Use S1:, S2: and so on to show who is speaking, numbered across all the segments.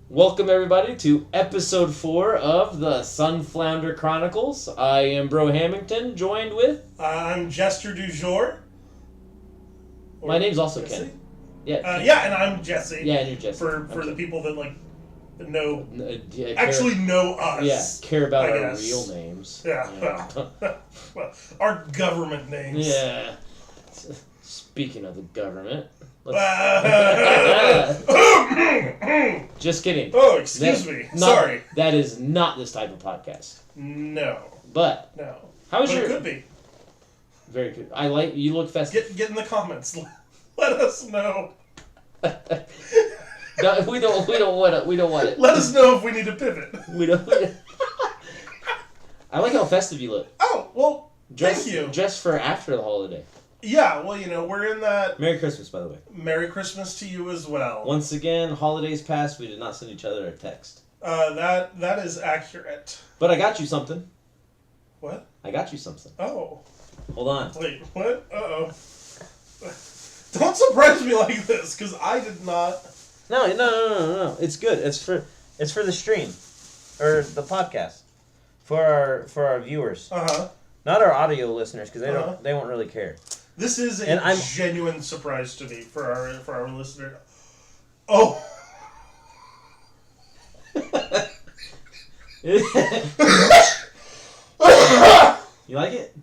S1: Welcome everybody to episode 4 of the Sunflounder Chronicles. I am Brohammington, joined with...
S2: I'm Jester Dujour.
S1: My name's also
S2: Jesse?
S1: Ken. Yeah,
S2: and I'm Jesse.
S1: Yeah, and you're Jesse.
S2: For the people that know
S1: know
S2: us.
S1: Yeah, care about
S2: I
S1: our
S2: guess.
S1: real names.
S2: Yeah. Well, our government names.
S1: Yeah. Speaking of the government... Just kidding.
S2: Oh, excuse me. Sorry.
S1: That is not this type of podcast.
S2: No.
S1: But
S2: No.
S1: How was
S2: but
S1: your?
S2: It could be.
S1: Very good. I like you. Look festive.
S2: Get in the comments. Let us know.
S1: No, we don't want it.
S2: Let us know if we need to pivot.
S1: We don't. I like how festive you look.
S2: Oh well. Thank you.
S1: Just for after the holiday.
S2: Yeah, well, we're in that...
S1: Merry Christmas, by the way.
S2: Merry Christmas to you as well.
S1: Once again, holidays passed. We did not send each other a text.
S2: That is accurate.
S1: But I got you something.
S2: What?
S1: I got you something.
S2: Oh.
S1: Hold on.
S2: Wait, what? Uh-oh. Don't surprise me like this, because I did not...
S1: No. It's good. It's for the stream. Or the podcast. For our viewers.
S2: Uh-huh.
S1: Not our audio listeners, because they won't really care.
S2: This is a genuine surprise to me for our listener. Oh.
S1: You like it?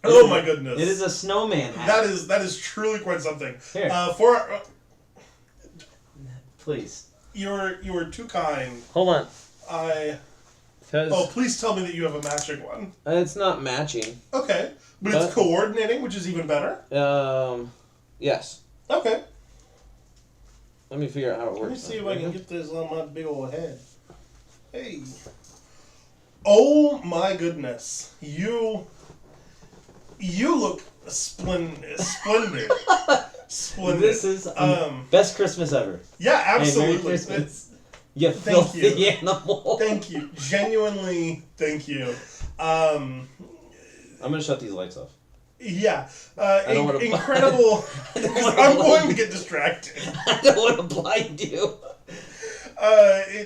S2: Oh my goodness!
S1: It is a snowman hat.
S2: That is truly quite something.
S1: Here. Please.
S2: You were too kind.
S1: Hold on.
S2: Please tell me that you have a matching one.
S1: It's not matching.
S2: Okay. But it's coordinating, which is even better.
S1: Yes.
S2: Okay.
S1: Let me figure out how it works.
S2: Let me see if I can get this on my big old head. Hey. Oh my goodness. You look splendid. Splendid.
S1: This is best Christmas ever.
S2: Yeah, absolutely.
S1: Hey, Merry Christmas. You filthy animal.
S2: Thank you. Genuinely, thank you.
S1: I'm going to shut these lights off.
S2: Yeah.
S1: Incredible.
S2: I'm going to get distracted.
S1: I don't want to blind you.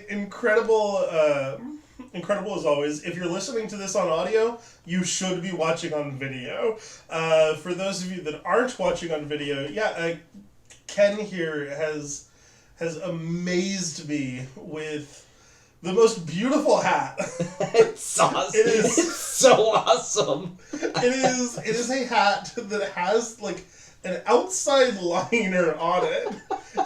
S2: Incredible as always. If you're listening to this on audio, you should be watching on video. For those of you that aren't watching on video, Ken here has amazed me with the most beautiful hat.
S1: It's awesome. It's so awesome.
S2: It is a hat that has an outside liner on it.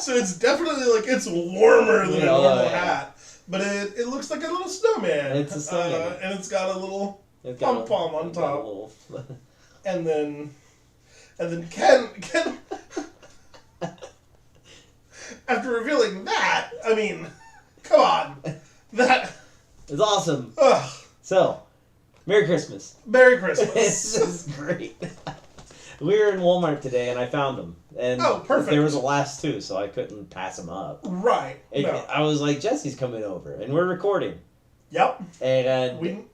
S2: So it's definitely it's warmer than a normal hat. But it looks like a little snowman.
S1: It's a snowman.
S2: And it's got a little pom-pom on top. And then Ken after revealing that, I mean, come on. That
S1: is awesome.
S2: Ugh.
S1: So, Merry Christmas.
S2: Merry Christmas.
S1: This is great. We were in Walmart today, and I found them. And
S2: perfect.
S1: There was the last two, so I couldn't pass them up.
S2: Right.
S1: I was like, Jesse's coming over, and we're recording.
S2: Yep.
S1: And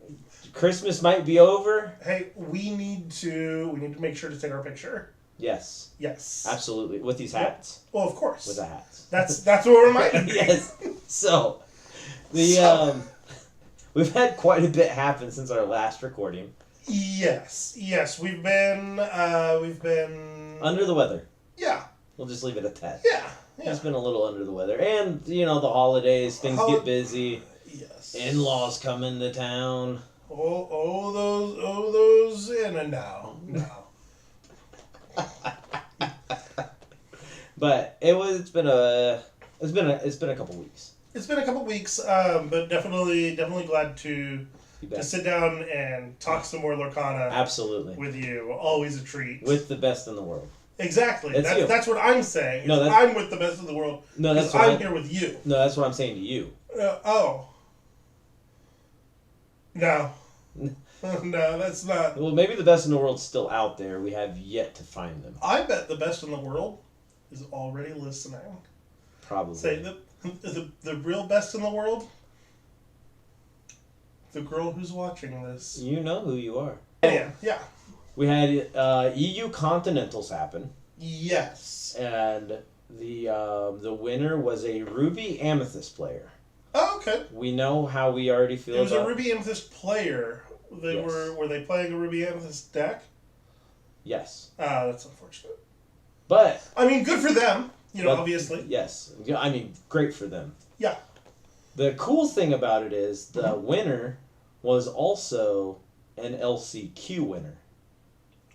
S1: Christmas might be over.
S2: Hey, we need to make sure to take our picture.
S1: Yes.
S2: Yes.
S1: Absolutely. With these hats.
S2: Well, of course.
S1: With the hats.
S2: That's what we're reminded.
S1: Yes. So, we've had quite a bit happen since our last recording.
S2: Yes, we've been
S1: under the weather.
S2: Yeah.
S1: We'll just leave it at that.
S2: Yeah.
S1: He's been a little under the weather, and the holidays, things get busy.
S2: Yes.
S1: In-laws come into town.
S2: Those in and now.
S1: But it's been a couple weeks.
S2: It's been a couple weeks, but definitely glad to sit down and talk some more Lorcana.
S1: Absolutely.
S2: With you. Always a treat.
S1: With the best in the world.
S2: Exactly. That's what I'm saying.
S1: No,
S2: I'm with the best in the world.
S1: No, that's
S2: what I'm here with you.
S1: No, that's what I'm saying to you.
S2: No. No, that's not.
S1: Well, maybe the best in the world's still out there. We have yet to find them.
S2: I bet the best in the world is already listening.
S1: Probably.
S2: Say the real best in the world? The girl who's watching this.
S1: You know who you are.
S2: Yeah.
S1: We had EU Continentals happen.
S2: Yes.
S1: And the winner was a Ruby Amethyst player.
S2: Oh, okay.
S1: We know how we already feel.
S2: It was
S1: about...
S2: a Ruby Amethyst player. Were they playing a Ruby Amethyst deck?
S1: Yes.
S2: Ah, that's unfortunate.
S1: But
S2: I mean, good for them. Obviously.
S1: Yes. I mean, great for them.
S2: Yeah.
S1: The cool thing about it is the winner was also an LCQ winner.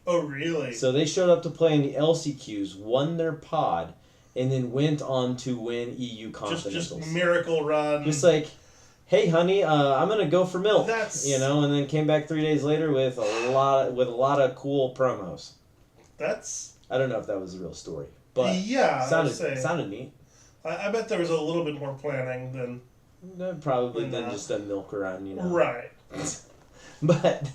S2: Oh, really?
S1: So they showed up to play in the LCQs, won their pod, and then went on to win EU Continentals.
S2: Just miracle run.
S1: Just like, hey, honey, I'm gonna go for milk.
S2: That's...
S1: and then came back 3 days later with a lot of cool promos.
S2: That's...
S1: I don't know if that was a real story, but
S2: yeah,
S1: sounded neat.
S2: I bet there was a little bit more planning than...
S1: Probably than just a milk around,
S2: Right.
S1: But,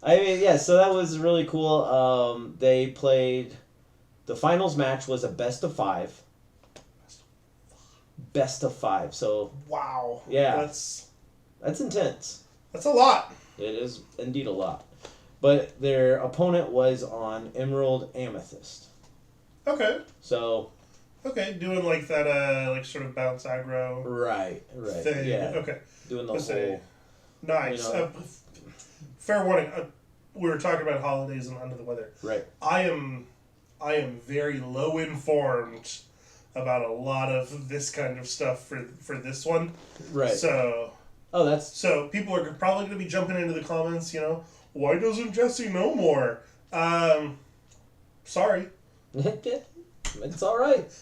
S1: I mean, yeah, so that was really cool. They played... The finals match was a best of 5. Best of 5, so...
S2: Wow.
S1: Yeah.
S2: That's
S1: intense.
S2: That's a lot.
S1: It is indeed a lot. But their opponent was on Emerald Amethyst.
S2: Okay.
S1: So...
S2: Okay, doing like that, like sort of bounce aggro.
S1: Right.
S2: Thing.
S1: Yeah.
S2: Okay.
S1: Doing the whole.
S2: Nice. Fair warning. We were talking about holidays and under the weather.
S1: Right.
S2: I am very low informed about a lot of this kind of stuff for this one.
S1: Right.
S2: So.
S1: Oh, that's.
S2: So people are probably going to be jumping into the comments. Why doesn't Jesse know more? Sorry.
S1: It's all right.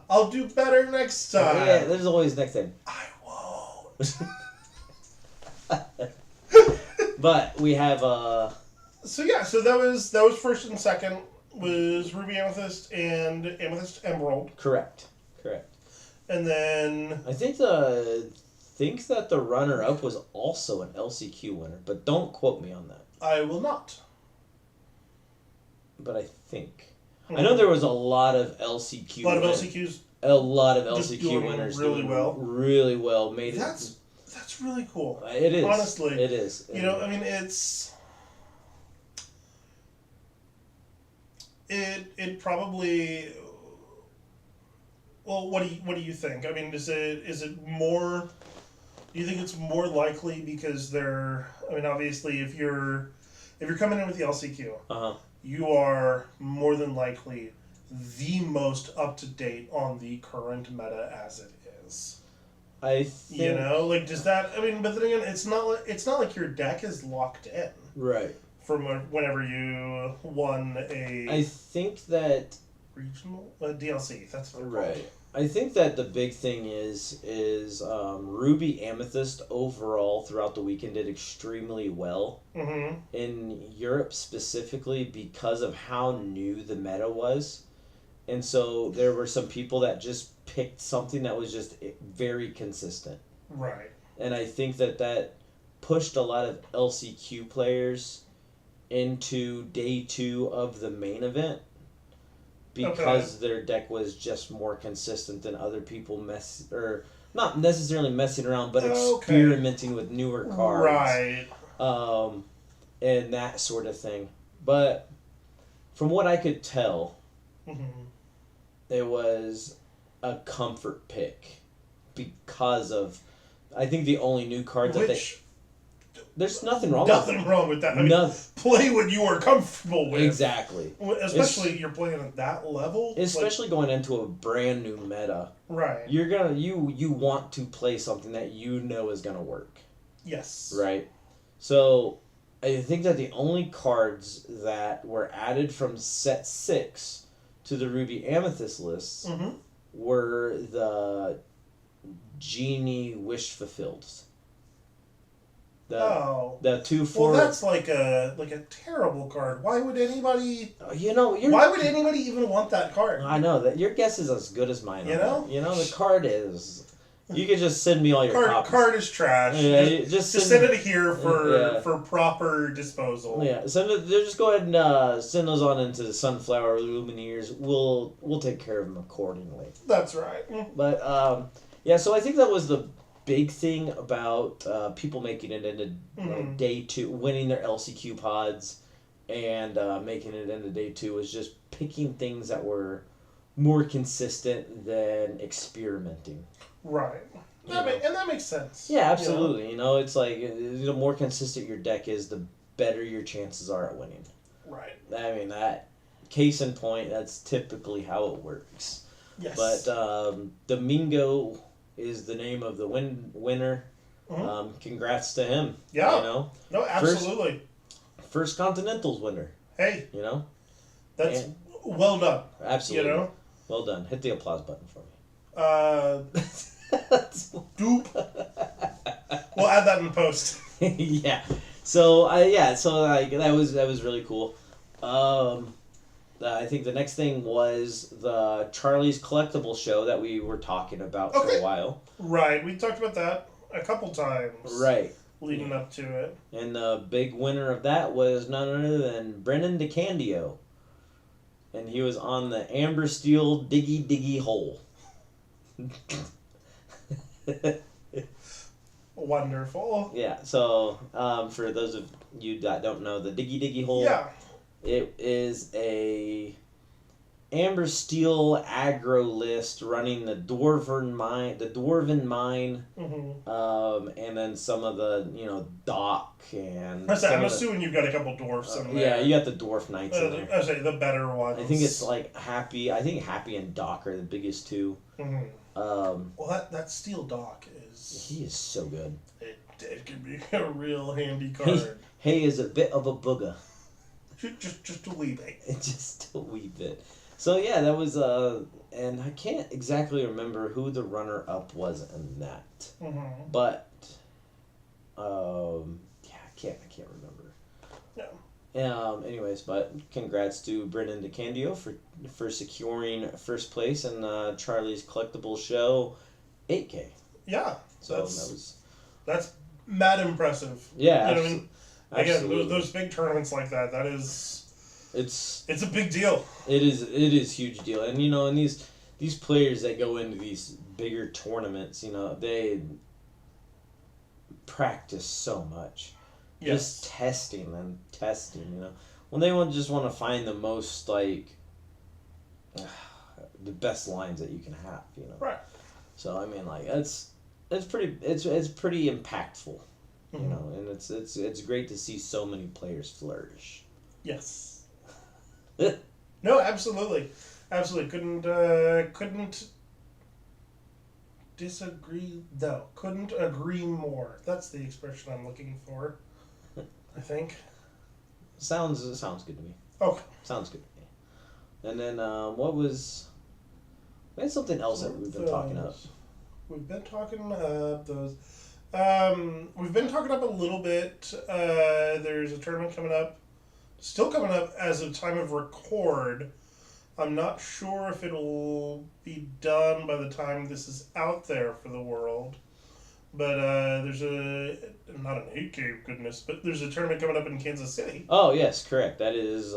S2: I'll do better next time.
S1: Yeah, there's always next time.
S2: I won't.
S1: But we have
S2: So that was first and second was Ruby Amethyst and Amethyst Emerald.
S1: Correct.
S2: And then
S1: I think that the runner up was also an LCQ winner, but don't quote me on that.
S2: I will not.
S1: But I think. I know there was a lot of LCQ.
S2: A lot of LCQs.
S1: A lot of LCQ winners
S2: really
S1: doing
S2: well.
S1: Really well. Made it.
S2: That's really cool.
S1: It is.
S2: Honestly,
S1: it is.
S2: I mean, it's. It probably. Well, what do you think? I mean, is it more? Do you think it's more likely because they're? I mean, obviously, if you're coming in with the LCQ, you are more than likely the most up to date on the current meta as it is.
S1: I think,
S2: like, does that? I mean, but then again, it's not like your deck is locked in.
S1: Right.
S2: From whenever you won a.
S1: I think that
S2: regional DLC. That's what
S1: right.
S2: Called.
S1: I think that the big thing is Ruby Amethyst overall throughout the weekend did extremely well.
S2: Mm-hmm.
S1: In Europe specifically because of how new the meta was. And so there were some people that just picked something that was just very consistent.
S2: Right.
S1: And I think that pushed a lot of LCQ players into day 2 of the main event because their deck was just more consistent than other people or not necessarily messing around, but experimenting with newer cards.
S2: Right.
S1: And that sort of thing. But from what I could tell, it was a comfort pick because of, I think the only new cards there's nothing wrong with that.
S2: Wrong with that. I mean, play what you are comfortable with.
S1: Exactly.
S2: Especially you're playing at that level.
S1: Especially going into a brand new meta.
S2: Right.
S1: You're you want to play something that you know is gonna work.
S2: Yes.
S1: Right. So I think that the only cards that were added from set 6 to the Ruby Amethyst lists were the Genie Wish Fulfilleds. The 2/4.
S2: Well, that's like a terrible card. Why would anybody?
S1: Why
S2: would anybody even want that card?
S1: I know that your guess is as good as mine. The card is. You could just send me all your copies.
S2: Card is trash.
S1: Yeah, just send
S2: it here for proper disposal.
S1: Yeah, just go ahead and send those on into the Sunflower Illumineers. We'll take care of them accordingly.
S2: That's right.
S1: But so I think that was the big thing about people making it into day 2, winning their LCQ pods, and making it into day 2 was just picking things that were more consistent than experimenting.
S2: Right. And that makes sense.
S1: Yeah, absolutely. You know, it's like the more consistent your deck is, the better your chances are at winning.
S2: Right.
S1: I mean, that case in point, that's typically how it works.
S2: Yes.
S1: But Domingo is the name of the winner.
S2: Mm-hmm.
S1: Congrats to him.
S2: Yeah.
S1: You know?
S2: No, absolutely.
S1: First Continentals winner.
S2: Hey.
S1: You know?
S2: Well done.
S1: Absolutely.
S2: You know?
S1: Well done. Hit the applause button for me.
S2: Doop. We'll add that in post.
S1: Yeah. So that was really cool. I think the next thing was the Charlie's Collectible show that we were talking about for a while.
S2: Right. We talked about that a couple times.
S1: Right.
S2: Leading up to it.
S1: And the big winner of that was none other than Brennan DeCandio. And he was on the Amber Steel Diggy Diggy Hole.
S2: Wonderful.
S1: Yeah, so for those of you that don't know, the Diggy Diggy Hole, it is a Amber Steel aggro list running the Dwarven Mine, and then some of the Dock and.
S2: I'm assuming you've got a couple dwarfs in there.
S1: Yeah, you got the Dwarf Knights in there.
S2: I say the better ones.
S1: I think it's like Happy. I think Happy and Dock are the biggest two.
S2: Mm-hmm. Well, that Steel Dock is.
S1: He is so good.
S2: It could be a real handy card.
S1: Hay is a bit of a booger.
S2: Just a wee bit.
S1: Just a wee bit. So yeah, that was and I can't exactly remember who the runner up was in that, but I can't remember. No. Anyways, but congrats to Brennan DeCandio for securing first place in Charlie's Collectible Show 8K.
S2: Yeah.
S1: So
S2: that's mad impressive.
S1: Yeah.
S2: You know what I mean? Again, those big tournaments like that, it's a big deal.
S1: It is a huge deal. And and these players that go into these bigger tournaments, they practice so much.
S2: Yes.
S1: Just testing, when they just want to find the most the best lines that you can have,
S2: Right.
S1: So I mean, it's pretty impactful. And it's great to see so many players flourish.
S2: Yes. No, absolutely. Couldn't disagree though. Couldn't agree more. That's the expression I'm looking for. I think.
S1: Sounds good to me.
S2: Okay.
S1: Sounds good to me. And then we had something else that we've been talking up.
S2: We've been talking those. We've been talking up a little bit. There's a tournament coming up. Still coming up as of time of record. I'm not sure if it'll be done by the time this is out there for the world. But there's not an 8K, goodness, but there's a tournament coming up in Kansas City.
S1: Oh, yes, correct. That is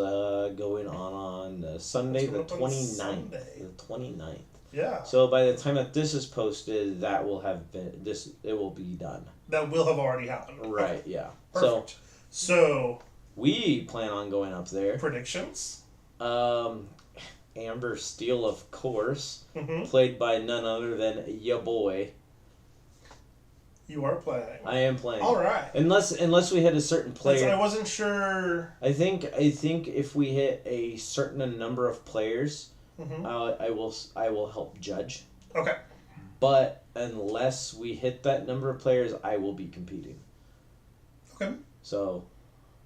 S1: going on Sunday the 29th. The 29th.
S2: Yeah.
S1: So by the time that this is posted, that will have been it will be done.
S2: That will have already happened.
S1: Right,
S2: okay.
S1: yeah.
S2: Perfect. So
S1: we plan on going up there.
S2: Predictions?
S1: Amber Steel, of course, played by none other than ya boy.
S2: You are playing.
S1: I am playing.
S2: All right.
S1: Unless we hit a certain player.
S2: I wasn't sure.
S1: I think if we hit a certain number of players, I will help judge.
S2: Okay.
S1: But unless we hit that number of players, I will be competing.
S2: Okay.
S1: So.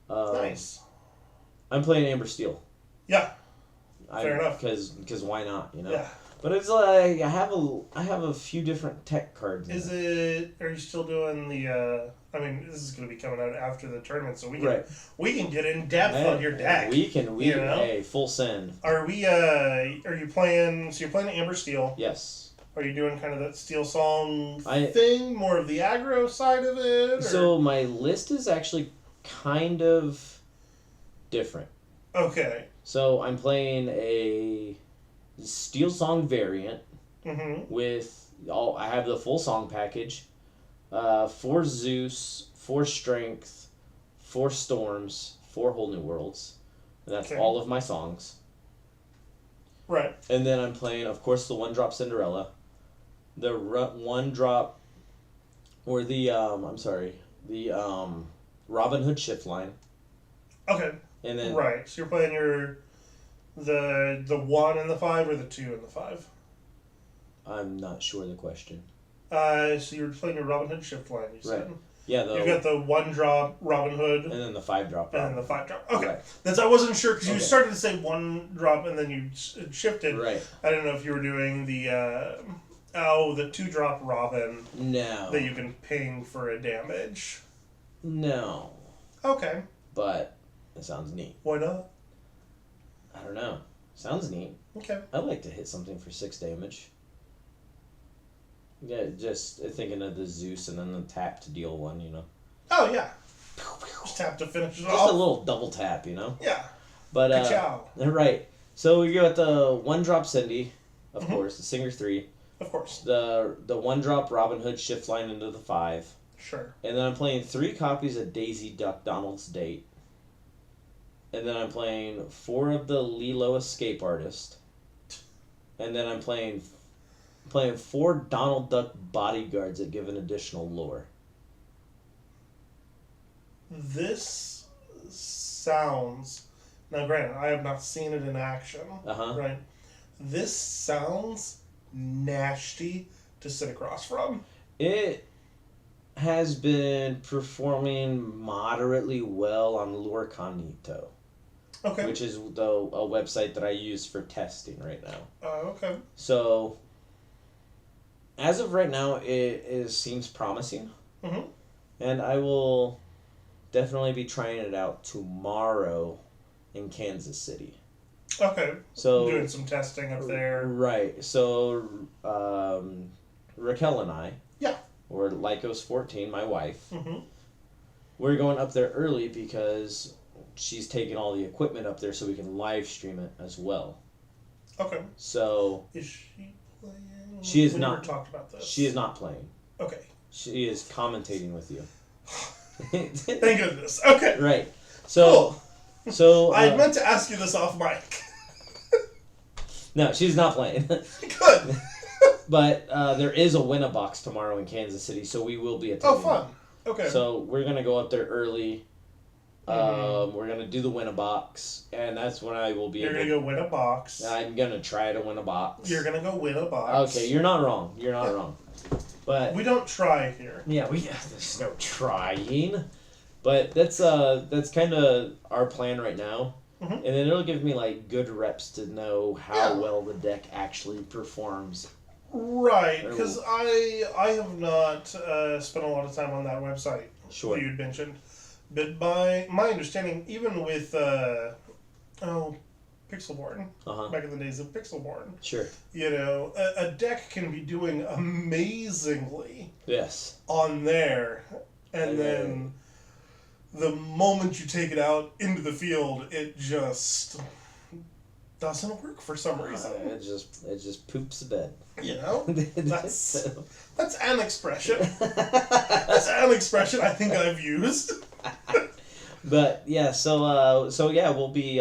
S2: Nice.
S1: I'm playing Amber Steel.
S2: Yeah. Fair enough.
S1: Because why not?
S2: Yeah.
S1: But it's like I have a few different tech cards.
S2: Are you still doing the? I mean, this is going to be coming out after the tournament, so we can get in depth on your deck.
S1: Hey, full send.
S2: Are you playing? So you're playing Amber Steel.
S1: Yes.
S2: Are you doing kind of that Steel Song thing, more of the aggro side of it? Or?
S1: So my list is actually kind of different.
S2: Okay.
S1: So I'm playing a Steel Song variant with I have the full song package, 4 Zeus, 4 Strength, 4 Storms, 4 Whole New Worlds, and that's all of my songs.
S2: Right.
S1: And then I'm playing, of course, the 1-drop Cinderella, the 1-drop Or the the Robin Hood shift line.
S2: Okay.
S1: And then
S2: right. So you're playing the 1 and the 5 or the 2 and the 5?
S1: I'm not sure the question.
S2: So you're playing your Robin Hood shift line, you said.
S1: Right. Yeah,
S2: you've got the 1-drop Robin Hood.
S1: And then the 5-drop.
S2: And then the 5-drop. Okay.
S1: Right.
S2: That's I wasn't sure because you started to say 1-drop and then you shifted.
S1: Right.
S2: I didn't know if you were doing the 2-drop Robin.
S1: No.
S2: That you can ping for a damage.
S1: No.
S2: Okay.
S1: But it sounds neat.
S2: Why not?
S1: I don't know. Sounds neat.
S2: Okay.
S1: I'd like to hit something for 6 damage. Yeah, just thinking of the Zeus and then the tap to deal 1, you know.
S2: Oh, yeah. Just tap to finish it off.
S1: Just a little double tap, you know?
S2: Yeah.
S1: But,
S2: Ka-chow.
S1: Right. So you got the 1-drop Cindy, of course, the Singer 3.
S2: Of course.
S1: The 1-drop Robin Hood shift line into the 5.
S2: Sure.
S1: And then I'm playing 3 copies of Daisy Duck Donald's Date. And then I'm playing 4 of the Lilo Escape Artist. And then I'm playing 4 Donald Duck bodyguards that give an additional lore.
S2: This sounds... Now, granted, I have not seen it in action. Right? This sounds nasty to sit across from.
S1: It has been performing moderately well on Lorcana.
S2: Okay.
S1: Which is a website that I use for testing right now.
S2: Okay.
S1: So, as of right now, it seems promising.
S2: Mm-hmm.
S1: And I will definitely be trying it out tomorrow in Kansas City.
S2: Okay.
S1: So
S2: doing some testing up there.
S1: Right. So, Raquel and I, or Lycos 14, my wife, we're going up there early because she's taking all the equipment up there so we can live stream it as well.
S2: Okay.
S1: So
S2: is she playing?
S1: She is
S2: we
S1: not.
S2: Never talked about this.
S1: She is not playing.
S2: Okay.
S1: She is commentating with you.
S2: Thank goodness. Okay.
S1: Right. So.
S2: Cool.
S1: So
S2: I meant to ask you this off mic.
S1: No, she's not playing.
S2: Good.
S1: But there is a win-a-box tomorrow in Kansas City, so we will be attending.
S2: Oh, fun. Okay.
S1: So we're going to go up there early. We're going to do the win-a-box, and that's when I will be
S2: You're going to go win a box.
S1: I'm going to try to win a box.
S2: You're going to go win a box.
S1: Okay, you're not wrong. You're not wrong. But
S2: we don't try here.
S1: Yeah, there's no trying. But that's kind of our plan right now. And then it'll give me like good reps to know how well the deck actually performs.
S2: Right, because I have not spent a lot of time on that website that you'd mentioned. But by my understanding, even with Pixelborn, back in the days of Pixelborn, you know, a deck can be doing amazingly on there, and then the moment you take it out into the field, it just doesn't work for some reason.
S1: It just poops the bed.
S2: You know, that's an expression. That's an expression I think I've used.
S1: But yeah, so yeah, we'll be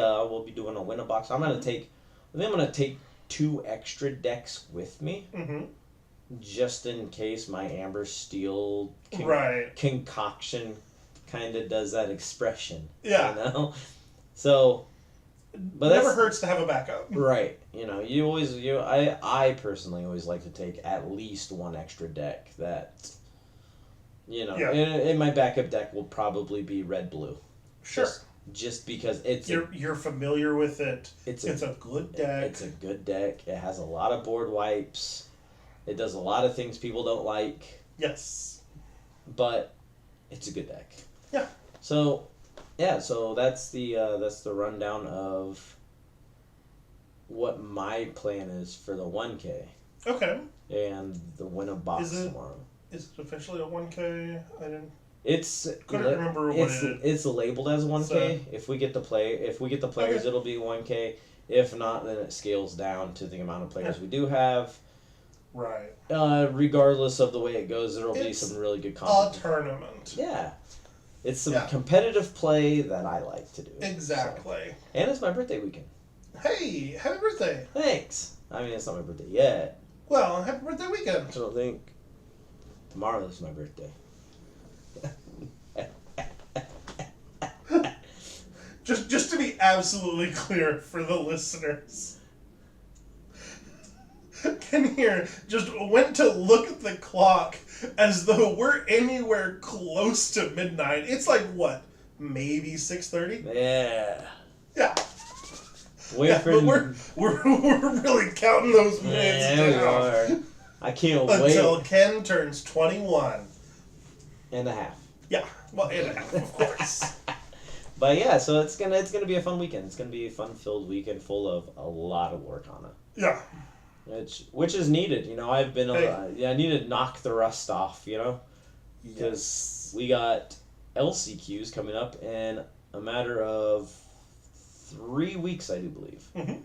S1: doing a win-a-box. I think I'm gonna take 2 extra decks with me, just in case my Amber Steel concoction kind of does that expression. Yeah. You know? So, but
S2: it never hurts to have a backup.
S1: Right. You know, I personally always like to take at least 1 extra deck that, you know, in my backup deck will probably be red-blue.
S2: Sure.
S1: Just because it's...
S2: You're familiar with it. It's a good deck.
S1: It's a good deck. It has a lot of board wipes. It does a lot of things people don't like.
S2: Yes.
S1: But it's a good deck.
S2: Yeah.
S1: So, yeah, so that's the rundown of what my plan is for the 1K.
S2: Okay.
S1: And the win-a-box tomorrow.
S2: Is it officially a 1K? I didn't...
S1: Couldn't
S2: remember what
S1: it's labeled as 1K. So, if we get the players, it'll be 1K. If not, then it scales down to the amount of players we do have.
S2: Right.
S1: Regardless of the way it goes, there'll be some really good content.
S2: A tournament.
S1: Yeah. It's some competitive play that I like to do.
S2: Exactly.
S1: So. And it's my birthday weekend.
S2: Hey, happy birthday.
S1: Thanks. I mean, it's not my birthday yet.
S2: Well, happy birthday weekend.
S1: I don't think. Tomorrow is my birthday.
S2: Just to be absolutely clear for the listeners, Ken here just went to look at the clock as though we're anywhere close to midnight. It's like, what, maybe 6:30?
S1: Yeah.
S2: Yeah.
S1: But
S2: we're really counting those minutes down.
S1: We are. I can't wait.
S2: Until Ken turns 21.
S1: And a half.
S2: Yeah, well, and a half, of course.
S1: But yeah, so it's gonna be a fun weekend. It's gonna be a fun-filled weekend full of a lot of Lorcana.
S2: Yeah.
S1: Which is needed. You know, I've been I need to knock the rust off. You know, because we got LCQs coming up in a matter of 3 weeks, I do believe. Mm-hmm.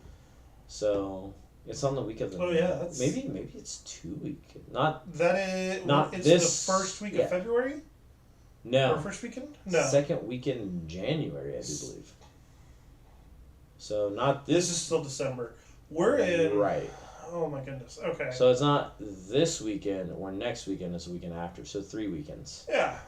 S1: So it's on the week of the.
S2: Oh yeah,
S1: maybe it's 2 weeks. Not
S2: it's
S1: this
S2: the first week of February.
S1: No.
S2: Or first weekend? No.
S1: Second weekend in January, I do believe. So not this.
S2: This is still December. We're in.
S1: Right.
S2: Oh my goodness. Okay.
S1: So it's not this weekend or next weekend. It's the weekend after. So 3 weekends.
S2: Yeah.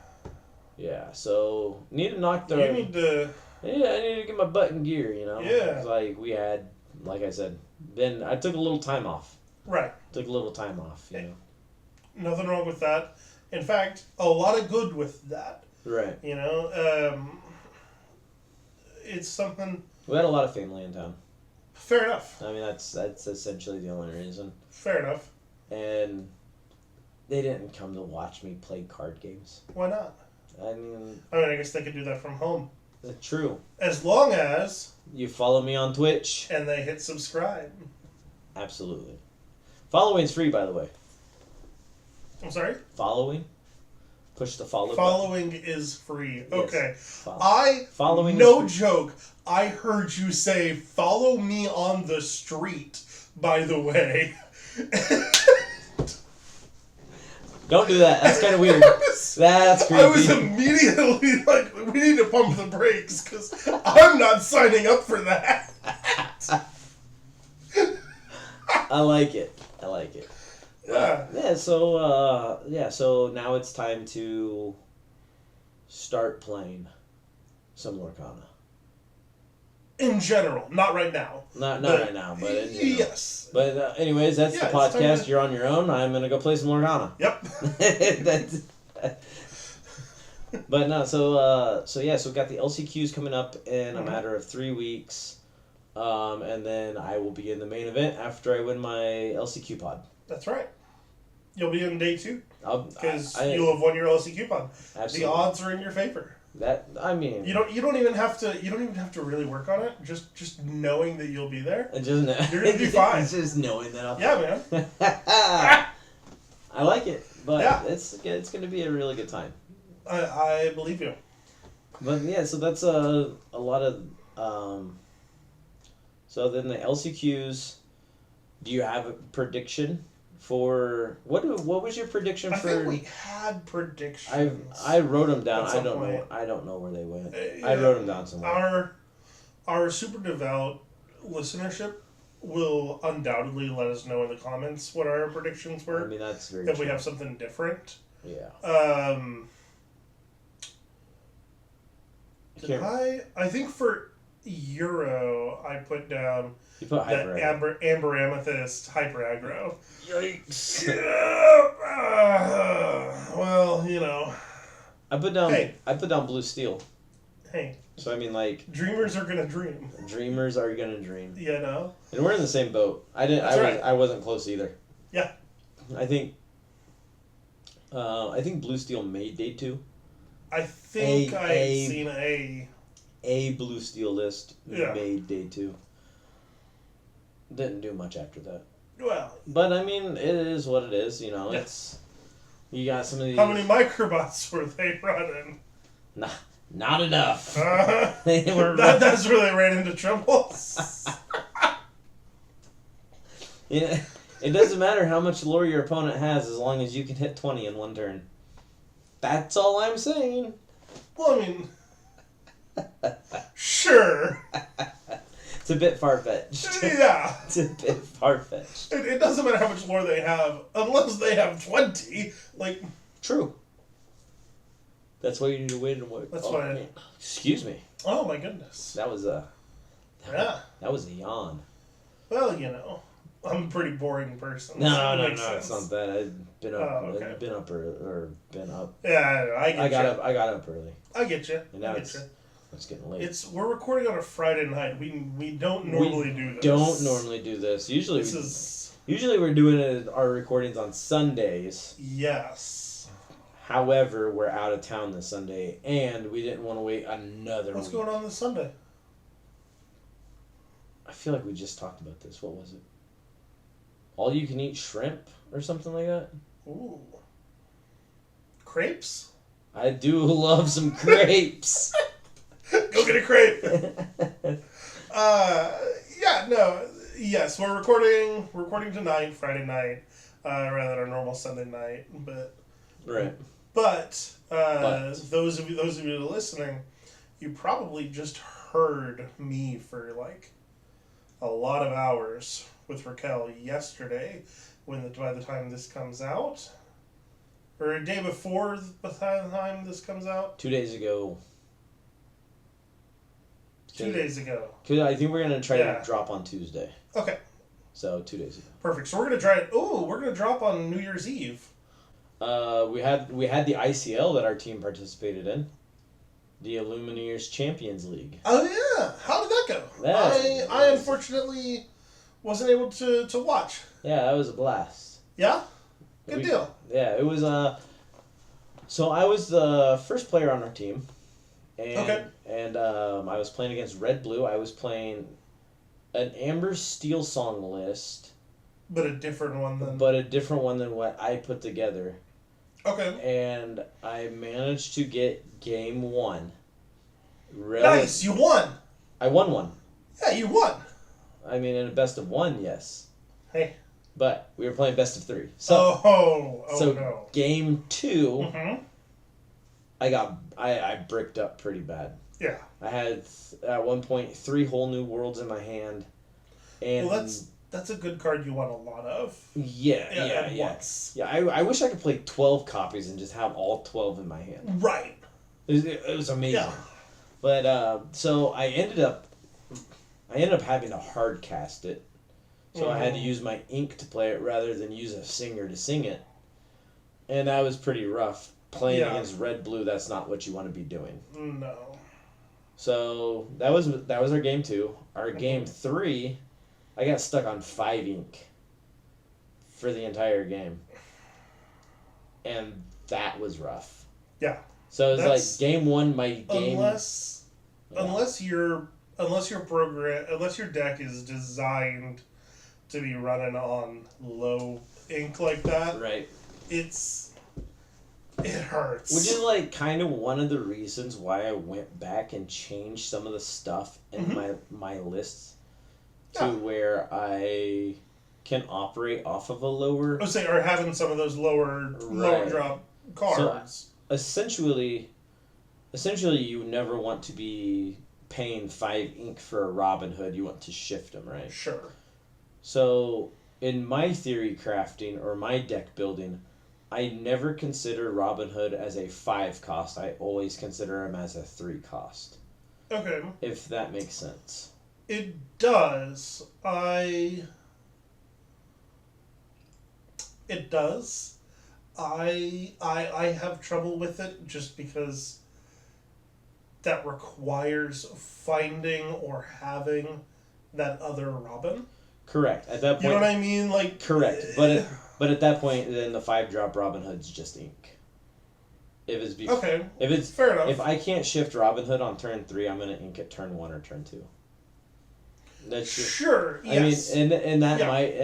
S1: Yeah. So need to knock the.
S2: You need to.
S1: Yeah, I need to get my butt in gear. You know.
S2: Yeah.
S1: Like we had, like I said, then I took a little time off.
S2: Right.
S1: Took a little time off. You know.
S2: Nothing wrong with that. In fact, a lot of good with that.
S1: Right.
S2: You know, it's something.
S1: We had a lot of family in town.
S2: Fair enough.
S1: I mean, that's essentially the only reason.
S2: Fair enough.
S1: And they didn't come to watch me play card games.
S2: Why not?
S1: I mean,
S2: I guess they could do that from home.
S1: True.
S2: As long as
S1: you follow me on Twitch
S2: and they hit subscribe.
S1: Absolutely. Following's free, by the way.
S2: I'm sorry?
S1: Following. Push the follow
S2: Following
S1: button.
S2: is free.
S1: Yes.
S2: Okay.
S1: Following
S2: no joke, I heard you say, follow me on the street, by the way.
S1: Don't do that. That's kind of weird. That's creepy.
S2: I was immediately like, we need to pump the brakes, because I'm not signing up for that.
S1: I like it.
S2: Yeah.
S1: So now it's time to start playing some Lorcana.
S2: In general, not right now.
S1: Not right now, but in general.
S2: Yes.
S1: But anyways, that's the podcast. You're on your own. I'm gonna go play some Lorcana.
S2: Yep.
S1: But no, so we got the LCQs coming up in a matter of 3 weeks, and then I will be in the main event after I win my LCQ pod.
S2: That's right. You'll be in day 2 because you'll have won your LCQ pod.
S1: Absolutely.
S2: The odds are in your favor.
S1: You
S2: don't even have to really work on it. Just knowing that you'll be there.
S1: You're
S2: gonna be fine.
S1: Just knowing that.
S2: Man.
S1: I like it, but it's gonna be a really good time.
S2: I believe you.
S1: But yeah, so that's a lot of. So then the LCQs. Do you have a prediction for what was your prediction for?
S2: I think we had predictions.
S1: I wrote them down.
S2: I
S1: don't know where they went. I wrote them down somewhere.
S2: Our super devout listenership will undoubtedly let us know in the comments what our predictions were.
S1: I mean, that's very
S2: if
S1: true.
S2: we have something different.
S1: Yeah.
S2: I think for Euro I put down.
S1: You put
S2: that amber amethyst hyper aggro.
S1: Yikes.
S2: Well, you know.
S1: I put down blue steel.
S2: Hey.
S1: So I mean, like,
S2: dreamers are gonna dream.
S1: Dreamers are gonna dream.
S2: You know.
S1: And we're in the same boat. I wasn't close either.
S2: Yeah.
S1: I think blue steel made day 2.
S2: I think I've seen
S1: a blue steel list made day 2. Didn't do much after that.
S2: Well,
S1: but I mean, it is what it is. You know, it's you got some of these.
S2: How many microbots were they running?
S1: Not enough.
S2: That's where they ran into trouble.
S1: Yeah, it doesn't matter how much lore your opponent has, as long as you can hit 20 in one turn. That's all I'm saying.
S2: Well, I mean, sure.
S1: It's a bit far-fetched.
S2: Yeah.
S1: It's a bit far-fetched.
S2: It doesn't matter how much lore they have, unless they have 20. Like,
S1: True. That's why you need to wait and wait.
S2: That's why.
S1: Excuse me.
S2: Oh my goodness.
S1: That was a.
S2: Yeah.
S1: That was a yawn.
S2: Well, I'm a pretty boring person.
S1: No, it's not that. I've been up.
S2: Okay.
S1: I've been up been up.
S2: Yeah, I got
S1: up early.
S2: I get you.
S1: And now it's getting late.
S2: We're recording on a Friday night. We don't normally do this.
S1: Don't normally do this. Usually we're doing our recordings on Sundays.
S2: Yes.
S1: However, we're out of town this Sunday, and we didn't want to wait another
S2: What's
S1: week.
S2: going on this Sunday?
S1: I feel like we just talked about this. What was it? All you can eat shrimp or something like that?
S2: Ooh. Crepes?
S1: I do love some crepes.
S2: Go get a crepe. Yes, we're recording tonight, Friday night, rather than our normal Sunday night, but
S1: right.
S2: But those of you that are listening, you probably just heard me for like a lot of hours with Raquel yesterday, by the time this comes out, or a day before by the time this comes out.
S1: 2 days ago.
S2: 2 days ago.
S1: Cause I think we're gonna try to drop on Tuesday.
S2: Okay.
S1: So 2 days ago.
S2: Perfect. So we're gonna try it. Oh, we're gonna drop on New Year's Eve.
S1: We had the ICL that our team participated in, the Illumineers Champions League.
S2: Oh yeah, how did that go? I unfortunately wasn't able to watch.
S1: Yeah, that was a blast.
S2: Yeah, good deal.
S1: Yeah, it was. So I was the first player on our team, and I was playing against Red Blue. I was playing an Amber Steel Song list,
S2: but a different one
S1: than what I put together.
S2: Okay.
S1: And I managed to get game 1.
S2: Nice, you won.
S1: I won one.
S2: Yeah, you won.
S1: I mean, in a best of 1, yes.
S2: Hey.
S1: But we were playing best of 3. So,
S2: no.
S1: Game 2,
S2: mm-hmm.
S1: I bricked up pretty bad.
S2: Yeah.
S1: I had at one point 3 whole new worlds in my hand, and
S2: that's a good card you want a lot of.
S1: Yeah.
S2: Once.
S1: Yeah, I wish I could play 12 copies and just have all 12 in my hand.
S2: Right.
S1: It was amazing.
S2: Yeah.
S1: But so I ended up having to hard cast it. So I had to use my ink to play it rather than use a singer to sing it. And that was pretty rough. Playing against Red Blue, that's not what you want to be doing.
S2: No.
S1: So that was our game 2. Our game 3, I got stuck on 5 ink for the entire game. And that was rough.
S2: Yeah.
S1: So it was like game 1, my game.
S2: Unless your deck is designed to be running on low ink like that,
S1: right?
S2: It hurts.
S1: Which is like kind of one of the reasons why I went back and changed some of the stuff in my lists to where I can operate off of a lower.
S2: I would say, or having some of those lower drop cards.
S1: So essentially, you never want to be paying 5 ink for a Robin Hood. You want to shift them, right?
S2: Sure.
S1: So in my theory crafting or my deck building, I never consider Robin Hood as a 5 cost. I always consider him as a 3 cost.
S2: Okay.
S1: If that makes sense.
S2: It does. It does. I have trouble with it just because that requires finding or having that other Robin.
S1: Correct. At that point,
S2: you know what I mean? Like
S1: correct. But at that point, then the 5-drop Robin Hood's just ink. If it's
S2: fair enough.
S1: If I can't shift Robin Hood on turn 3, I'm gonna ink it turn 1 or turn 2. That's just,
S2: sure. Yes.
S1: I mean, and that might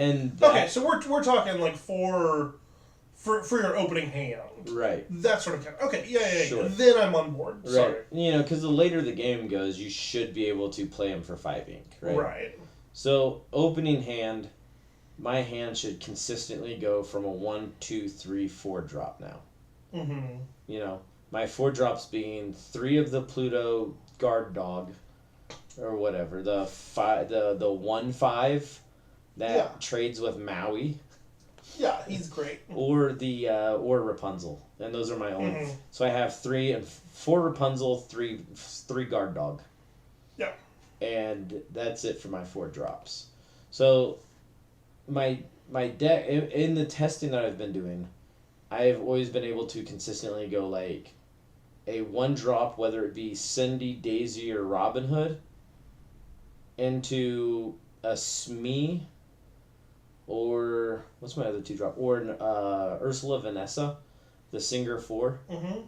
S2: okay, so we're talking like for your opening hand.
S1: Right.
S2: That sort of kind. Okay. Yeah.
S1: Sure.
S2: Then I'm on board.
S1: Right.
S2: Sorry.
S1: Because the later the game goes, you should be able to play him for 5 ink. Right.
S2: Right.
S1: So opening hand, my hand should consistently go from a 1, 2, 3, 4 drop now. Mm-hmm. My 4 drops being 3 of the Pluto guard dog, or whatever, the 1/5 that trades with Maui
S2: Yeah, he's great.
S1: Or or Rapunzel, and those are my only.
S2: Mm-hmm.
S1: So I have 4 Rapunzel, 3 guard dog.
S2: Yeah.
S1: And that's it for my 4 drops. So my deck in the testing that I've been doing, I've always been able to consistently go like a 1 drop, whether it be Cindy, Daisy, or Robin Hood, into a Smee, or what's my other 2 drop? Or an Ursula Vanessa, the Singer 4.
S2: Mm-hmm.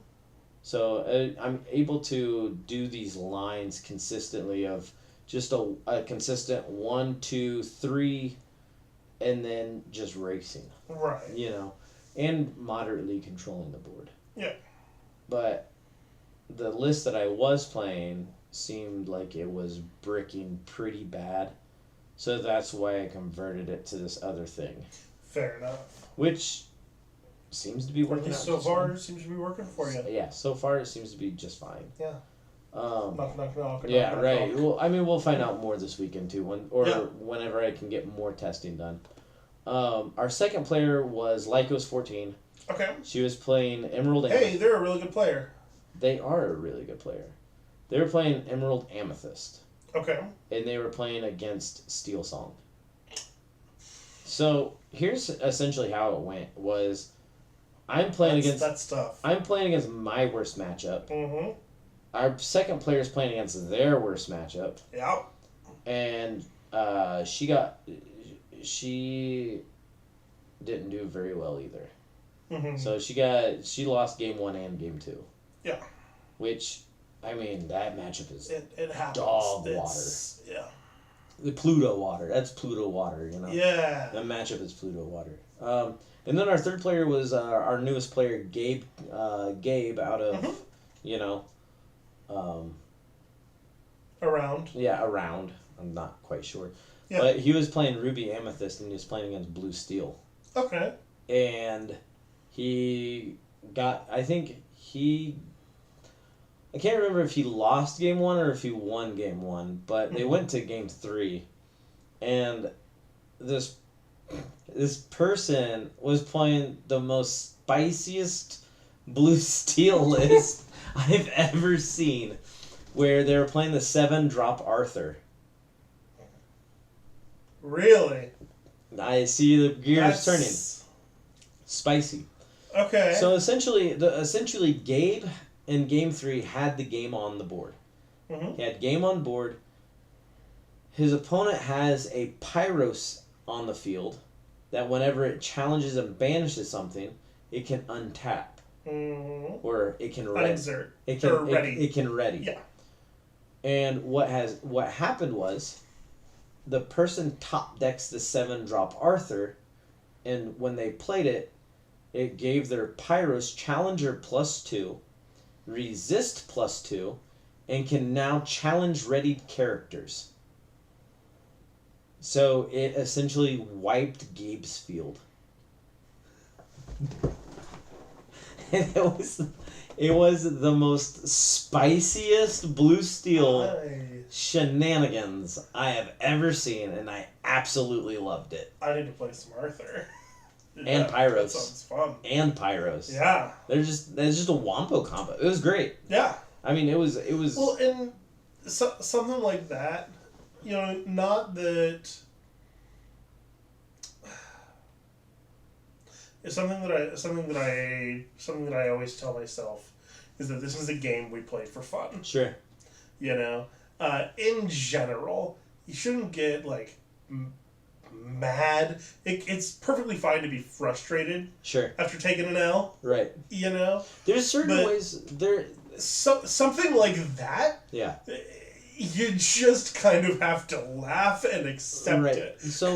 S1: So I'm able to do these lines consistently of just a consistent 1, 2, 3, and then just racing.
S2: Right.
S1: You know, and moderately controlling the board.
S2: Yeah.
S1: But the list that I was playing seemed like it was bricking pretty bad. So that's why I converted it to this other thing.
S2: Fair enough.
S1: Which seems to be working out.
S2: So far, it seems to be working for you.
S1: Yeah, so far it seems to be just fine.
S2: Yeah.
S1: Knock.
S2: Yeah,
S1: right. Well, I mean, we'll find out more this weekend too, whenever I can get more testing done. Our second player was Lycos14.
S2: Okay.
S1: She was playing Emerald
S2: Hey,
S1: Amethyst.
S2: they're a really good player.
S1: They are a really good player. They were playing Emerald Amethyst.
S2: Okay.
S1: And they were playing against Steel Song. So here's essentially how it went. I'm playing against my worst matchup.
S2: Mm-hmm.
S1: Our second player is playing against their worst matchup.
S2: Yeah.
S1: And she didn't do very well either.
S2: Mm-hmm.
S1: So she lost game 1 and game 2.
S2: Yeah.
S1: Which, I mean, that matchup is
S2: it happens.
S1: dog water.
S2: Yeah.
S1: The Pluto water. That's Pluto water, you know.
S2: Yeah.
S1: The matchup is Pluto water. And then our third player was our newest player, Gabe. Gabe out of,
S2: Around.
S1: Yeah, around. I'm not quite sure.
S2: Yeah.
S1: But he was playing Ruby Amethyst and he was playing against Blue Steel.
S2: Okay.
S1: And I can't remember if he lost game 1 or if he won game 1, but they went to game 3. And this person was playing the most spiciest Blue Steel list I've ever seen, where they were playing the 7-drop Arthur.
S2: Really?
S1: I see the gears turning. Spicy.
S2: Okay.
S1: So essentially Gabe in game 3 had the game on the board.
S2: Mm-hmm.
S1: He had game on board. His opponent has a Pyros on the field that whenever it challenges and banishes something, it can untap.
S2: Mm-hmm.
S1: Or it can
S2: unexert.
S1: It can ready.
S2: Yeah.
S1: And what happened was the person top decks the 7-drop Arthur, and when they played it, it gave their Pyros Challenger +2, Resist +2, and can now challenge readied characters. So it essentially wiped Gabe's field. And it was the most spiciest Blue Steel shenanigans I have ever seen, and I absolutely loved it.
S2: I need to play some Arthur.
S1: And Pyros.
S2: That sounds fun.
S1: And Pyros.
S2: Yeah.
S1: That's just a Wampo combo. It was great.
S2: Yeah.
S1: I mean, it was.
S2: Well, and something like that, not that. It's something that I always tell myself is that this is a game we play for fun.
S1: Sure.
S2: In general, you shouldn't get mad. It's perfectly fine to be frustrated.
S1: Sure.
S2: After taking an L.
S1: Right. There's certain ways there.
S2: Something like that.
S1: Yeah.
S2: You just kind of have to laugh and accept it.
S1: So,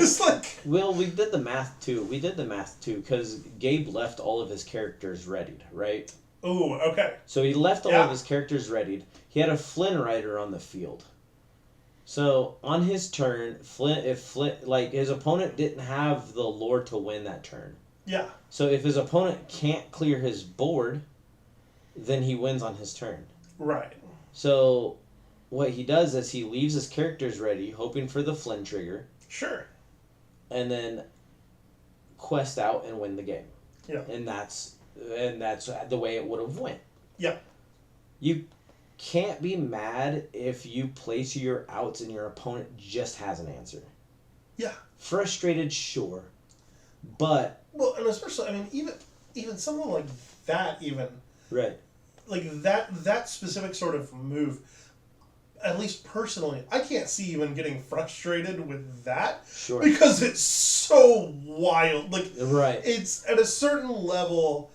S1: we did the math too. Because Gabe left all of his characters readied, right?
S2: Ooh, okay.
S1: So he left all of his characters readied. He had a Flynn Rider on the field. So on his turn, his opponent didn't have the lore to win that turn.
S2: Yeah.
S1: So if his opponent can't clear his board, then he wins on his turn.
S2: Right.
S1: So what he does is he leaves his characters ready, hoping for the Flynn trigger.
S2: Sure.
S1: And then quest out and win the game.
S2: Yeah.
S1: And that's the way it would have went.
S2: Yeah.
S1: You can't be mad if you play to your outs and your opponent just has an answer.
S2: Yeah.
S1: Frustrated, sure. But...
S2: Well, and especially, I mean, even someone like that even...
S1: Right.
S2: Like, that specific sort of move, at least personally, I can't see even getting frustrated with that.
S1: Sure.
S2: Because it's so wild. Like,
S1: right.
S2: It's, at a certain level...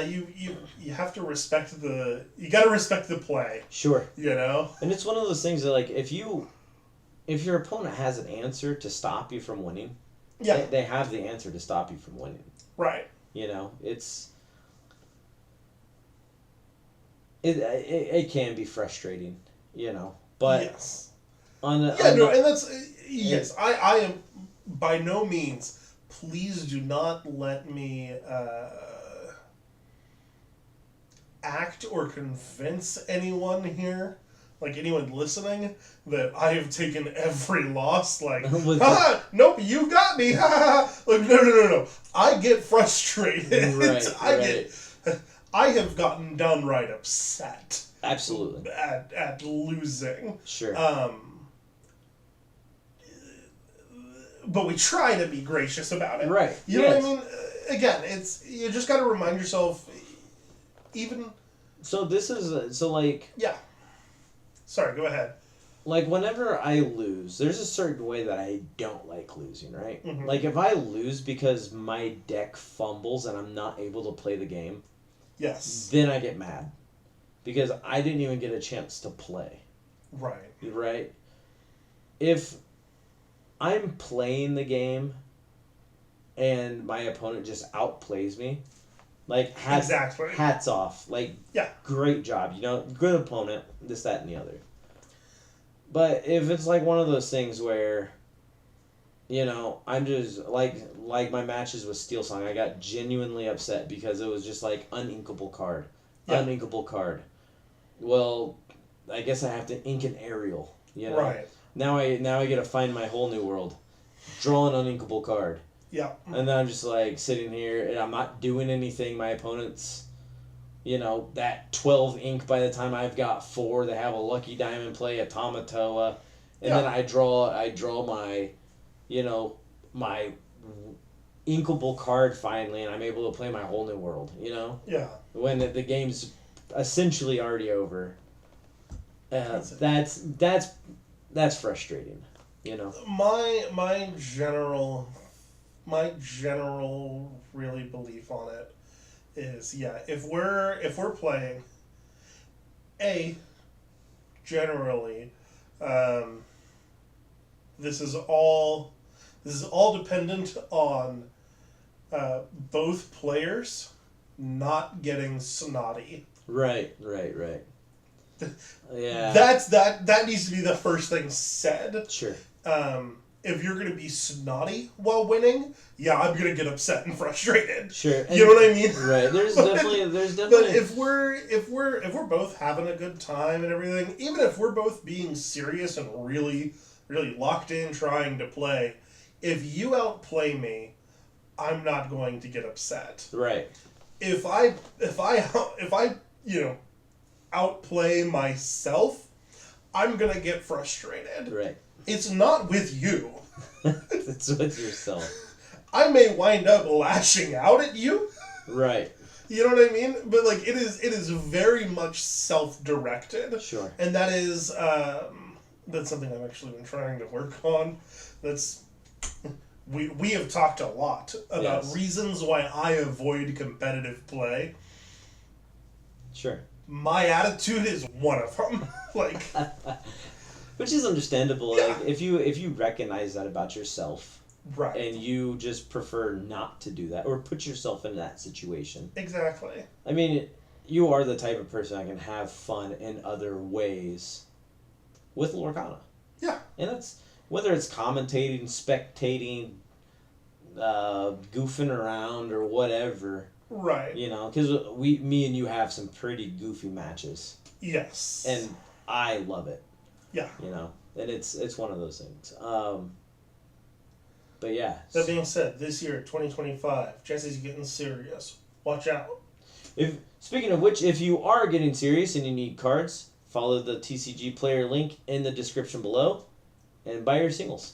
S2: you have to respect you gotta respect the play.
S1: Sure.
S2: You know?
S1: And it's one of those things that, like, if your opponent has an answer to stop you from winning,
S2: yeah,
S1: they have the answer to stop you from winning.
S2: Right.
S1: You know, it can be frustrating, you know, but
S2: yes.
S1: And that's
S2: yes, I am by no means. Please do not let me act or convince anyone here, like anyone listening, that I have taken every loss. Like, nope, you got me. Like, no. I get frustrated.
S1: Right.
S2: I have gotten downright upset.
S1: Absolutely.
S2: At losing.
S1: Sure.
S2: But we try to be gracious about it.
S1: Right.
S2: You know what I mean? Again, you just got to remind yourself. Even
S1: so,
S2: yeah. Sorry, go ahead.
S1: Like, whenever I lose, there's a certain way that I don't like losing, right?
S2: Mm-hmm.
S1: Like, if I lose because my deck fumbles and I'm not able to play the game,
S2: yes,
S1: then I get mad because I didn't even get a chance to play. Right. If I'm playing the game and my opponent just outplays me, like, hats off. Like,
S2: yeah,
S1: great job. You know, good opponent, this, that, and the other. But if it's like one of those things where, you know, I'm just, like my matches with Steel Song, I got genuinely upset because it was just like uninkable card. Yeah. Uninkable card. Well, I guess I have to ink an aerial, you know?
S2: Right.
S1: Now I get to find my whole new world. Draw an uninkable card.
S2: Yeah.
S1: And then I'm just like sitting here and I'm not doing anything. My opponent's, you know, that 12 ink by the time I've got 4. They have a Lucky Diamond play, a Tamatoa. And then I draw my, you know, my inkable card finally, and I'm able to play my whole new world, you know?
S2: Yeah.
S1: When the game's essentially already over. That's frustrating, you know?
S2: My general really belief on it is, yeah, if we're playing, generally, this is all dependent on both players not getting snotty.
S1: Right. Yeah.
S2: That needs to be the first thing said.
S1: Sure.
S2: If you're gonna be snotty while winning, yeah, I'm gonna get upset and frustrated.
S1: Sure.
S2: You know what I mean?
S1: Right. There's definitely.
S2: But if we're both having a good time and everything, even if we're both being serious and really, really locked in trying to play, if you outplay me, I'm not going to get upset.
S1: Right.
S2: If I you know, outplay myself, I'm gonna get frustrated.
S1: Right.
S2: It's not with you.
S1: It's with yourself.
S2: I may wind up lashing out at you.
S1: Right.
S2: You know what I mean? But like it is very much self-directed.
S1: Sure.
S2: And that is that's something I've actually been trying to work on. We have talked a lot about reasons why I avoid competitive play.
S1: Sure.
S2: My attitude is one of them. Like,
S1: which is understandable.
S2: Yeah.
S1: Like if you recognize that about yourself,
S2: right,
S1: and you just prefer not to do that or put yourself in that situation.
S2: Exactly.
S1: I mean, you are the type of person that can have fun in other ways with Lorcana.
S2: Yeah.
S1: And that's whether it's commentating, spectating, goofing around or whatever.
S2: Right.
S1: You know, because me and you have some pretty goofy matches.
S2: Yes.
S1: And I love it.
S2: Yeah.
S1: You know, and it's one of those things. But But yeah.
S2: That being said, this year, 2025, Jesse's getting serious. Watch out.
S1: Speaking of which, if you are getting serious and you need cards, follow the TCG player link in the description below and buy your singles.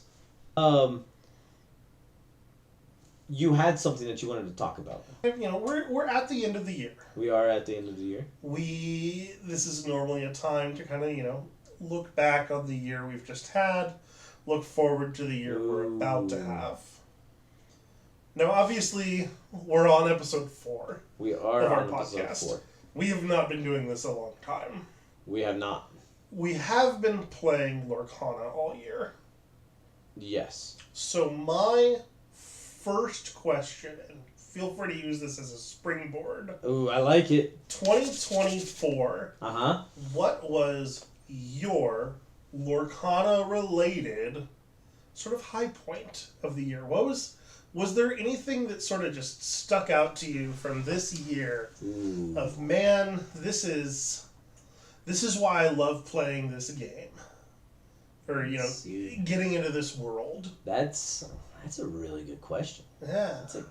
S1: You had something that you wanted to talk about.
S2: We're at the end of the year.
S1: We are at the end of the year.
S2: This is normally a time to kind of, look back on the year we've just had, look forward to the year we're about to have. Now, obviously, we're on episode 4.
S1: We are
S2: of our
S1: on
S2: podcast.
S1: episode 4.
S2: We have not been doing this a long time.
S1: We have not.
S2: We have been playing Lorcana all year.
S1: Yes.
S2: So my first question, and feel free to use this as a springboard.
S1: Ooh, I like it.
S2: 2024.
S1: Uh-huh.
S2: What was your Lorcana-related sort of high point of the year? Was there anything that sort of just stuck out to you from this year of, man, this is why I love playing this game? Or, getting into this world.
S1: That's a really good question.
S2: Yeah.
S1: That's a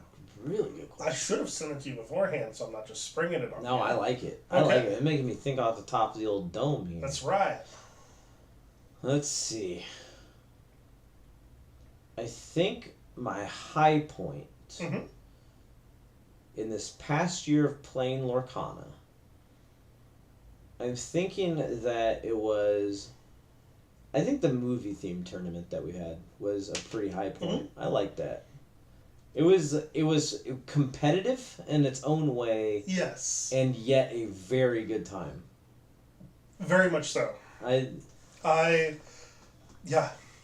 S1: really good question.
S2: I should have sent it to you beforehand, so I'm not just springing it on you.
S1: No, I like it. I like it. It's making me think off the top of the old dome here.
S2: That's right.
S1: Let's see. I think my high point in this past year of playing Lorcana, I'm thinking that it was... I think the movie themed tournament that we had was a pretty high point. I like that. It was competitive in its own way.
S2: Yes.
S1: And yet a very good time.
S2: Very much so. I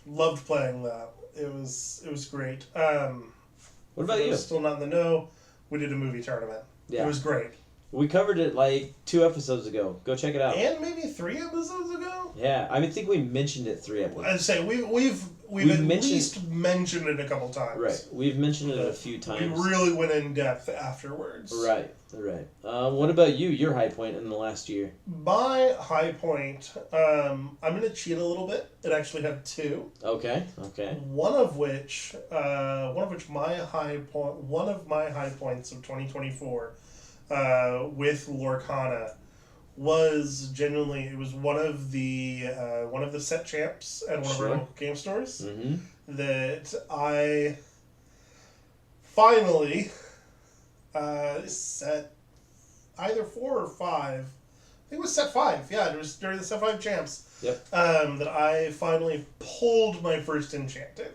S2: loved playing that. It was great.
S1: What about you?
S2: Still not in the know. We did a movie tournament. Yeah. It was great.
S1: We covered it like 2 episodes ago. Go check it out.
S2: And maybe 3 episodes ago?
S1: Yeah, I think we mentioned it 3 episodes.
S2: I'd say we've at least mentioned it a couple times.
S1: Right. We've mentioned it a few times.
S2: We really went in depth afterwards.
S1: Right. What about you? Your high point in the last year?
S2: My high point, I'm going to cheat a little bit. It actually had 2.
S1: Okay.
S2: One of my high points of 2024 with Lorcana was genuinely, it was one of the set champs at one of our local game stores that I finally set either 4 or 5. I think it was set 5. Yeah, it was during the set 5 champs.
S1: Yep.
S2: That I finally pulled my first Enchanted.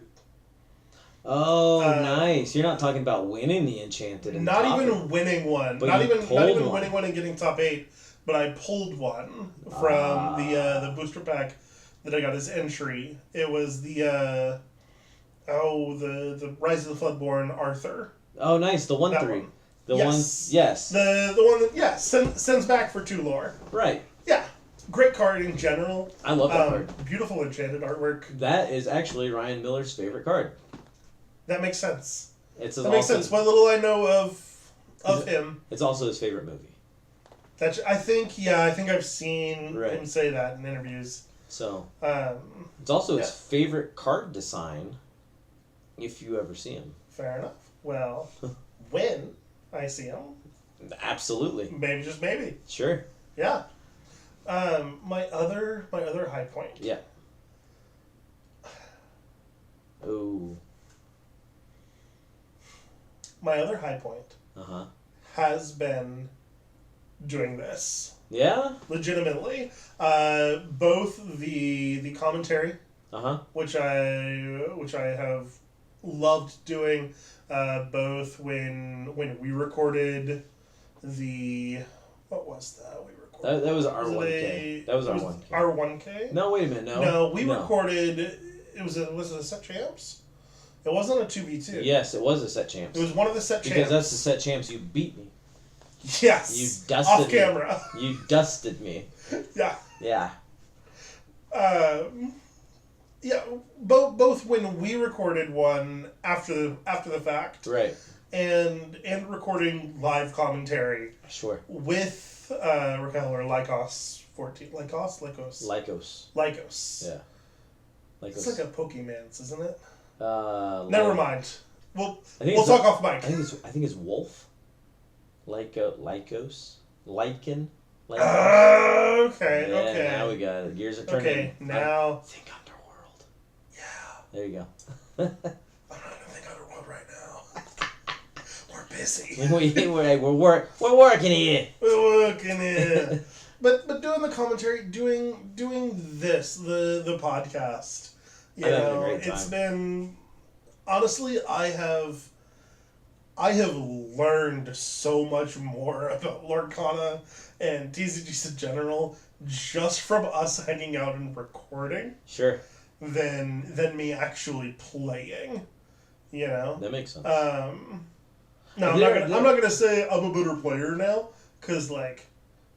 S1: Oh, nice! You're not talking about winning the Enchanted.
S2: Not even winning one. Not even winning one and getting top 8. But I pulled one from the booster pack that I got as entry. It was the Rise of the Floodborn Arthur.
S1: Oh, nice! The 1/3. The one, yes.
S2: The one that sends back for 2 lore.
S1: Right.
S2: Yeah, great card in general.
S1: I love that card.
S2: Beautiful enchanted artwork.
S1: That is actually Ryan Miller's favorite card.
S2: That makes sense.
S1: Makes
S2: sense. What little I know of him.
S1: It's also his favorite movie.
S2: I think I've seen him say that in interviews.
S1: So it's also his favorite card design, if you ever see him.
S2: Fair enough. Well, when I see him,
S1: absolutely.
S2: Maybe just maybe.
S1: Sure.
S2: Yeah. My other high point.
S1: Yeah. Ooh.
S2: My other high point. Has been doing this.
S1: Yeah?
S2: Legitimately. Both the commentary, which I have loved doing, both when we recorded the... What was that we recorded?
S1: That was our 1K. That was our 1K.
S2: Our 1K?
S1: No, wait a minute.
S2: No, we recorded... Was it a set champs? It wasn't a 2v2.
S1: Yes, it was a set champs.
S2: It was one of the set champs.
S1: Because that's the set champs you beat me.
S2: Yes.
S1: You dusted
S2: off camera.
S1: Me. You dusted me.
S2: Yeah.
S1: Yeah.
S2: Yeah. Both when we recorded one after the fact.
S1: Right.
S2: And recording live commentary.
S1: Sure.
S2: With Raquel or Lycos 14. Lycos.
S1: Lycos.
S2: Lycos.
S1: Yeah. Lycos.
S2: It's like a Pokemon's, isn't it? Never mind. We'll talk off mic.
S1: I think it's Wolf. Lycos. Lichen.
S2: Okay.
S1: Yeah,
S2: Okay.
S1: now we got it. Gears are turning.
S2: Okay. Now.
S1: Think Underworld.
S2: Yeah.
S1: There you go.
S2: I'm not gonna think Underworld right now. We're busy.
S1: we're working here.
S2: We're working here. But doing the commentary, doing this, the podcast, you know, it's been, honestly, I have learned so much more about Lorcana and TCGs in general just from us hanging out and recording.
S1: Sure.
S2: Than me actually playing, you know.
S1: That makes sense.
S2: No, I'm not gonna say I'm a better player now, cause like,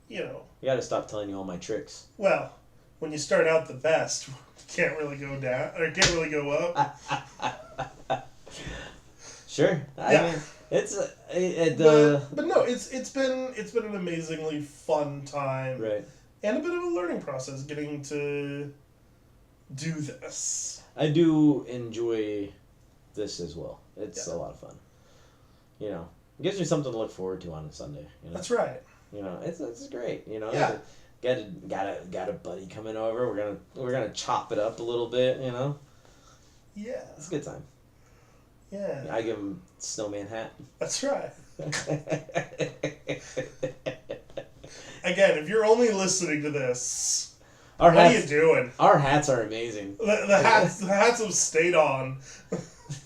S2: you know.
S1: You gotta stop telling you all my tricks.
S2: Well, when you start out the best, you can't really go down or can't really go up.
S1: Sure.
S2: Yeah.
S1: I mean, it's
S2: but no, it's been an amazingly fun time,
S1: right,
S2: and a bit of a learning process getting to do this.
S1: I do enjoy this as well. It's a lot of fun. You know, it gives me something to look forward to on a Sunday. You know?
S2: That's right.
S1: You know, it's great. You know,
S2: yeah.
S1: Got a buddy coming over. We're gonna chop it up a little bit. You know.
S2: Yeah.
S1: It's a good time.
S2: Yeah.
S1: I give him snowman hat.
S2: That's right. Again, if you're only listening to this, what are you doing?
S1: Our hats are amazing.
S2: The hats have stayed on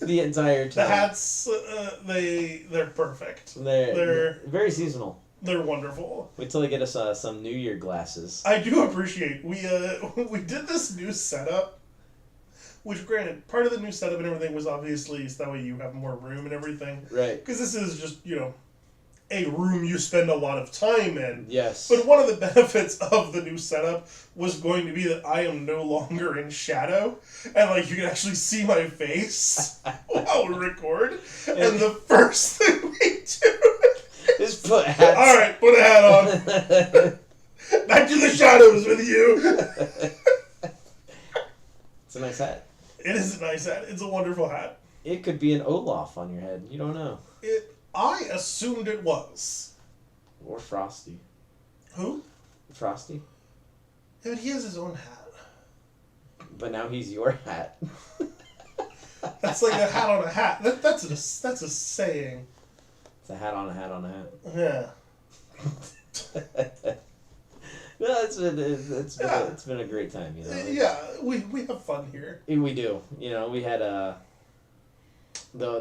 S1: the entire time.
S2: The hats, they're perfect.
S1: They're very seasonal.
S2: They're wonderful.
S1: Wait till they get us some New Year glasses.
S2: I do appreciate we did this new setup, which granted part of the new setup and everything was obviously so that way you have more room and everything.
S1: Right.
S2: Because this is just a room you spend a lot of time in.
S1: Yes.
S2: But one of the benefits of the new setup was going to be that I am no longer in shadow, and like you can actually see my face while we record. And the first thing we do
S1: is put hats.
S2: All right, put a hat on. Back to the shadows with you.
S1: It's a nice hat.
S2: It is a nice hat. It's a wonderful hat.
S1: It could be an Olaf on your head. You don't know.
S2: I assumed it was.
S1: Or Frosty.
S2: Who?
S1: Frosty.
S2: Yeah, but he has his own hat.
S1: But now he's your hat.
S2: That's like a hat on a hat. That's a saying.
S1: It's a hat on a hat on a hat.
S2: Yeah.
S1: No, it's been a great time, you know.
S2: Yeah, we have fun here.
S1: We do. You know, we had the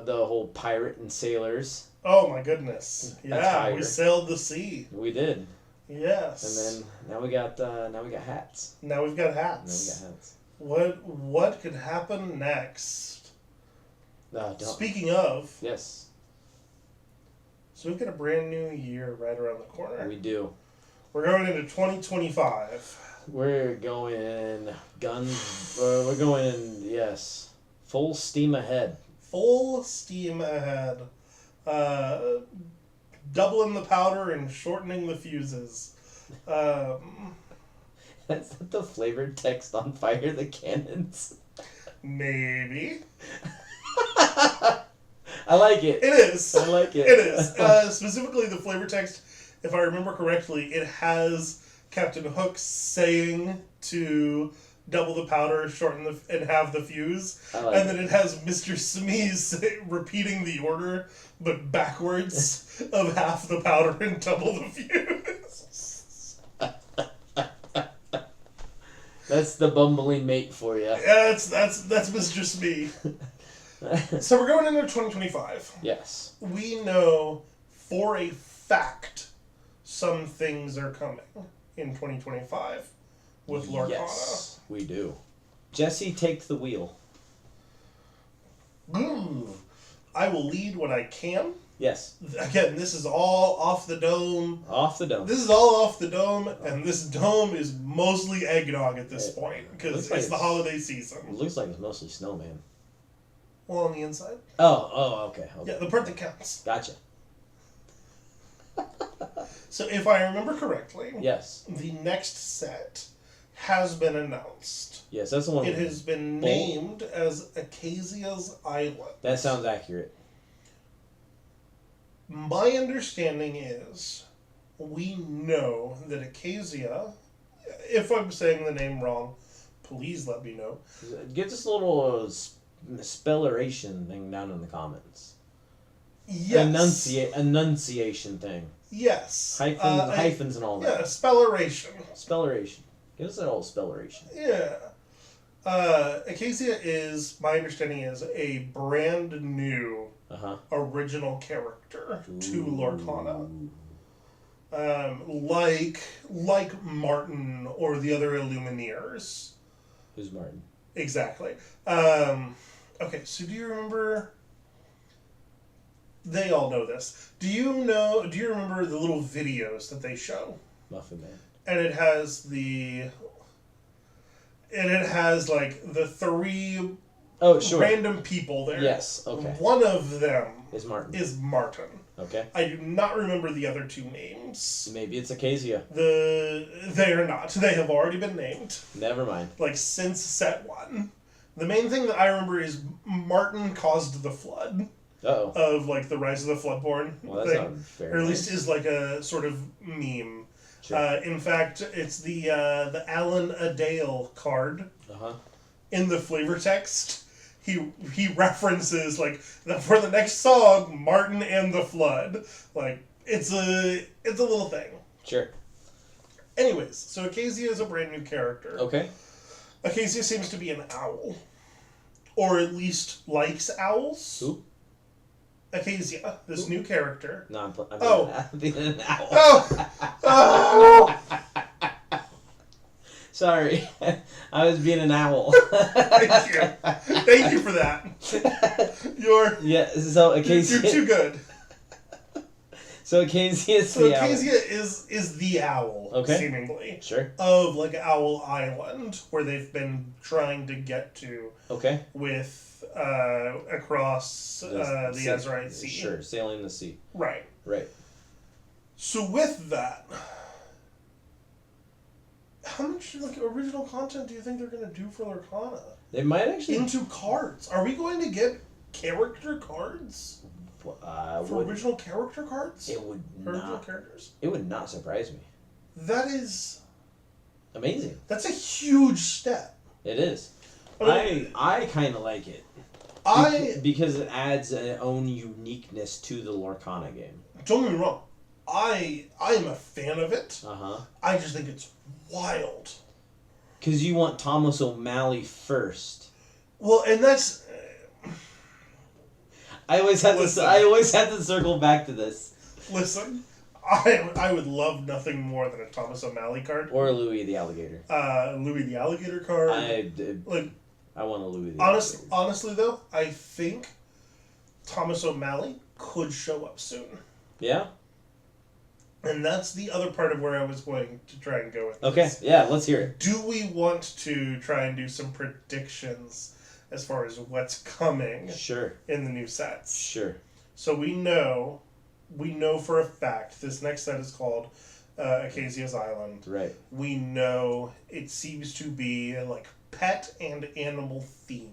S1: whole pirate and sailors.
S2: Oh my goodness! Yeah, we sailed the sea.
S1: We did.
S2: Yes.
S1: And then now we got hats.
S2: Now we've got hats. What could happen next? Speaking of.
S1: Yes.
S2: So we've got a brand new year right around the corner.
S1: We do.
S2: We're going into 2025.
S1: We're going we're going, yes, full steam ahead.
S2: Full steam ahead. Doubling the powder and shortening the fuses.
S1: That's the flavored text on Fire the Cannons.
S2: Maybe.
S1: I like it.
S2: It is.
S1: I like it.
S2: It is. Specifically, the flavor text, if I remember correctly, it has Captain Hook saying to double the powder, shorten and have the fuse. And then it has Mr. Smeeze repeating the order, but backwards of half the powder and double the fuse.
S1: That's the bumbling mate for you.
S2: Yeah, that's Mr. Smee. So we're going into 2025.
S1: Yes.
S2: We know for a fact some things are coming in 2025 with Lorcana.
S1: Yes, we do. Jesse, take the wheel.
S2: I will lead when I can.
S1: Yes.
S2: Again, this is all off the dome.
S1: Off the dome.
S2: This is all off the dome, and this dome is mostly eggnog at this point, because it's the holiday season.
S1: It looks like it's mostly snowman.
S2: Well, on the inside.
S1: Oh, okay.
S2: Yeah, the part that counts.
S1: Gotcha.
S2: So if I remember correctly,
S1: yes,
S2: the next set has been announced.
S1: Yes, that's the one.
S2: It has been named as Acacia's Island.
S1: That sounds accurate.
S2: My understanding is we know that Acacia, if I'm saying the name wrong, please let me know.
S1: Give us a little spelleration thing down in the comments.
S2: Yes.
S1: Enunciation thing.
S2: Yes.
S1: Hyphens and all that.
S2: Yeah, spelleration.
S1: Spelleration. Give us that old spelleration.
S2: Yeah. Acacia is, my understanding is, a brand new original character to Lorcana. Like Martin or the other Illumineers.
S1: Who's Martin?
S2: Exactly. Okay, so do you remember... They all know this. Do you remember the little videos that they show?
S1: Muffin Man.
S2: And it has like the three random people there.
S1: Yes, okay.
S2: One of them
S1: is
S2: Martin.
S1: Okay.
S2: I do not remember the other two names.
S1: Maybe it's Acacia.
S2: They are not. They have already been named.
S1: Never mind.
S2: Like since set 1. The main thing that I remember is Martin caused the flood. Of like the Rise of the Floodborn thing. Or at least is like a sort of meme. Sure. In fact, it's the Alan Adale card. In the flavor text, he references like for the next song, Martin and the Flood. Like it's a little thing.
S1: Sure.
S2: Anyways, so Acacia is a brand new character.
S1: Okay.
S2: Acacia seems to be an owl, or at least likes owls.
S1: Who?
S2: Acacia, this new character.
S1: No, I'm
S2: being
S1: an owl.
S2: Oh!
S1: Sorry. I was being an owl.
S2: Thank you. Thank you for that.
S1: So Acacia...
S2: You're too good.
S1: So Acacia is
S2: is the owl, seemingly.
S1: Sure.
S2: Of like Owl Island, where they've been trying to get to.
S1: Okay.
S2: With across the Azerite Sea.
S1: Sure, sailing the sea.
S2: Right.
S1: Right.
S2: So with that, how much original content do you think they're going to do for Lorcana?
S1: They might actually...
S2: Into cards. Are we going to get character cards? For original character cards?
S1: It would
S2: original characters?
S1: It would not surprise me.
S2: That is...
S1: amazing.
S2: That's a huge step.
S1: It is.
S2: I
S1: kind of like it. Because it adds its own uniqueness to the Lorcana game.
S2: Don't get me wrong. I am a fan of it. I just think it's wild.
S1: Because you want Thomas O'Malley first.
S2: Well, and that's...
S1: I always have to circle back to this.
S2: Listen, I would love nothing more than a Thomas O'Malley card.
S1: Or a Louis the Alligator.
S2: Louis the Alligator card.
S1: I want a Louis the Alligator.
S2: Honestly, though, I think Thomas O'Malley could show up soon.
S1: Yeah?
S2: And that's the other part of where I was going to try and go with this.
S1: Okay, yeah, let's hear it.
S2: Do we want to try and do some predictions as far as what's coming in the new sets?
S1: Sure.
S2: So we know for a fact this next set is called Acacia's Island.
S1: Right.
S2: We know it seems to be like pet and animal themed.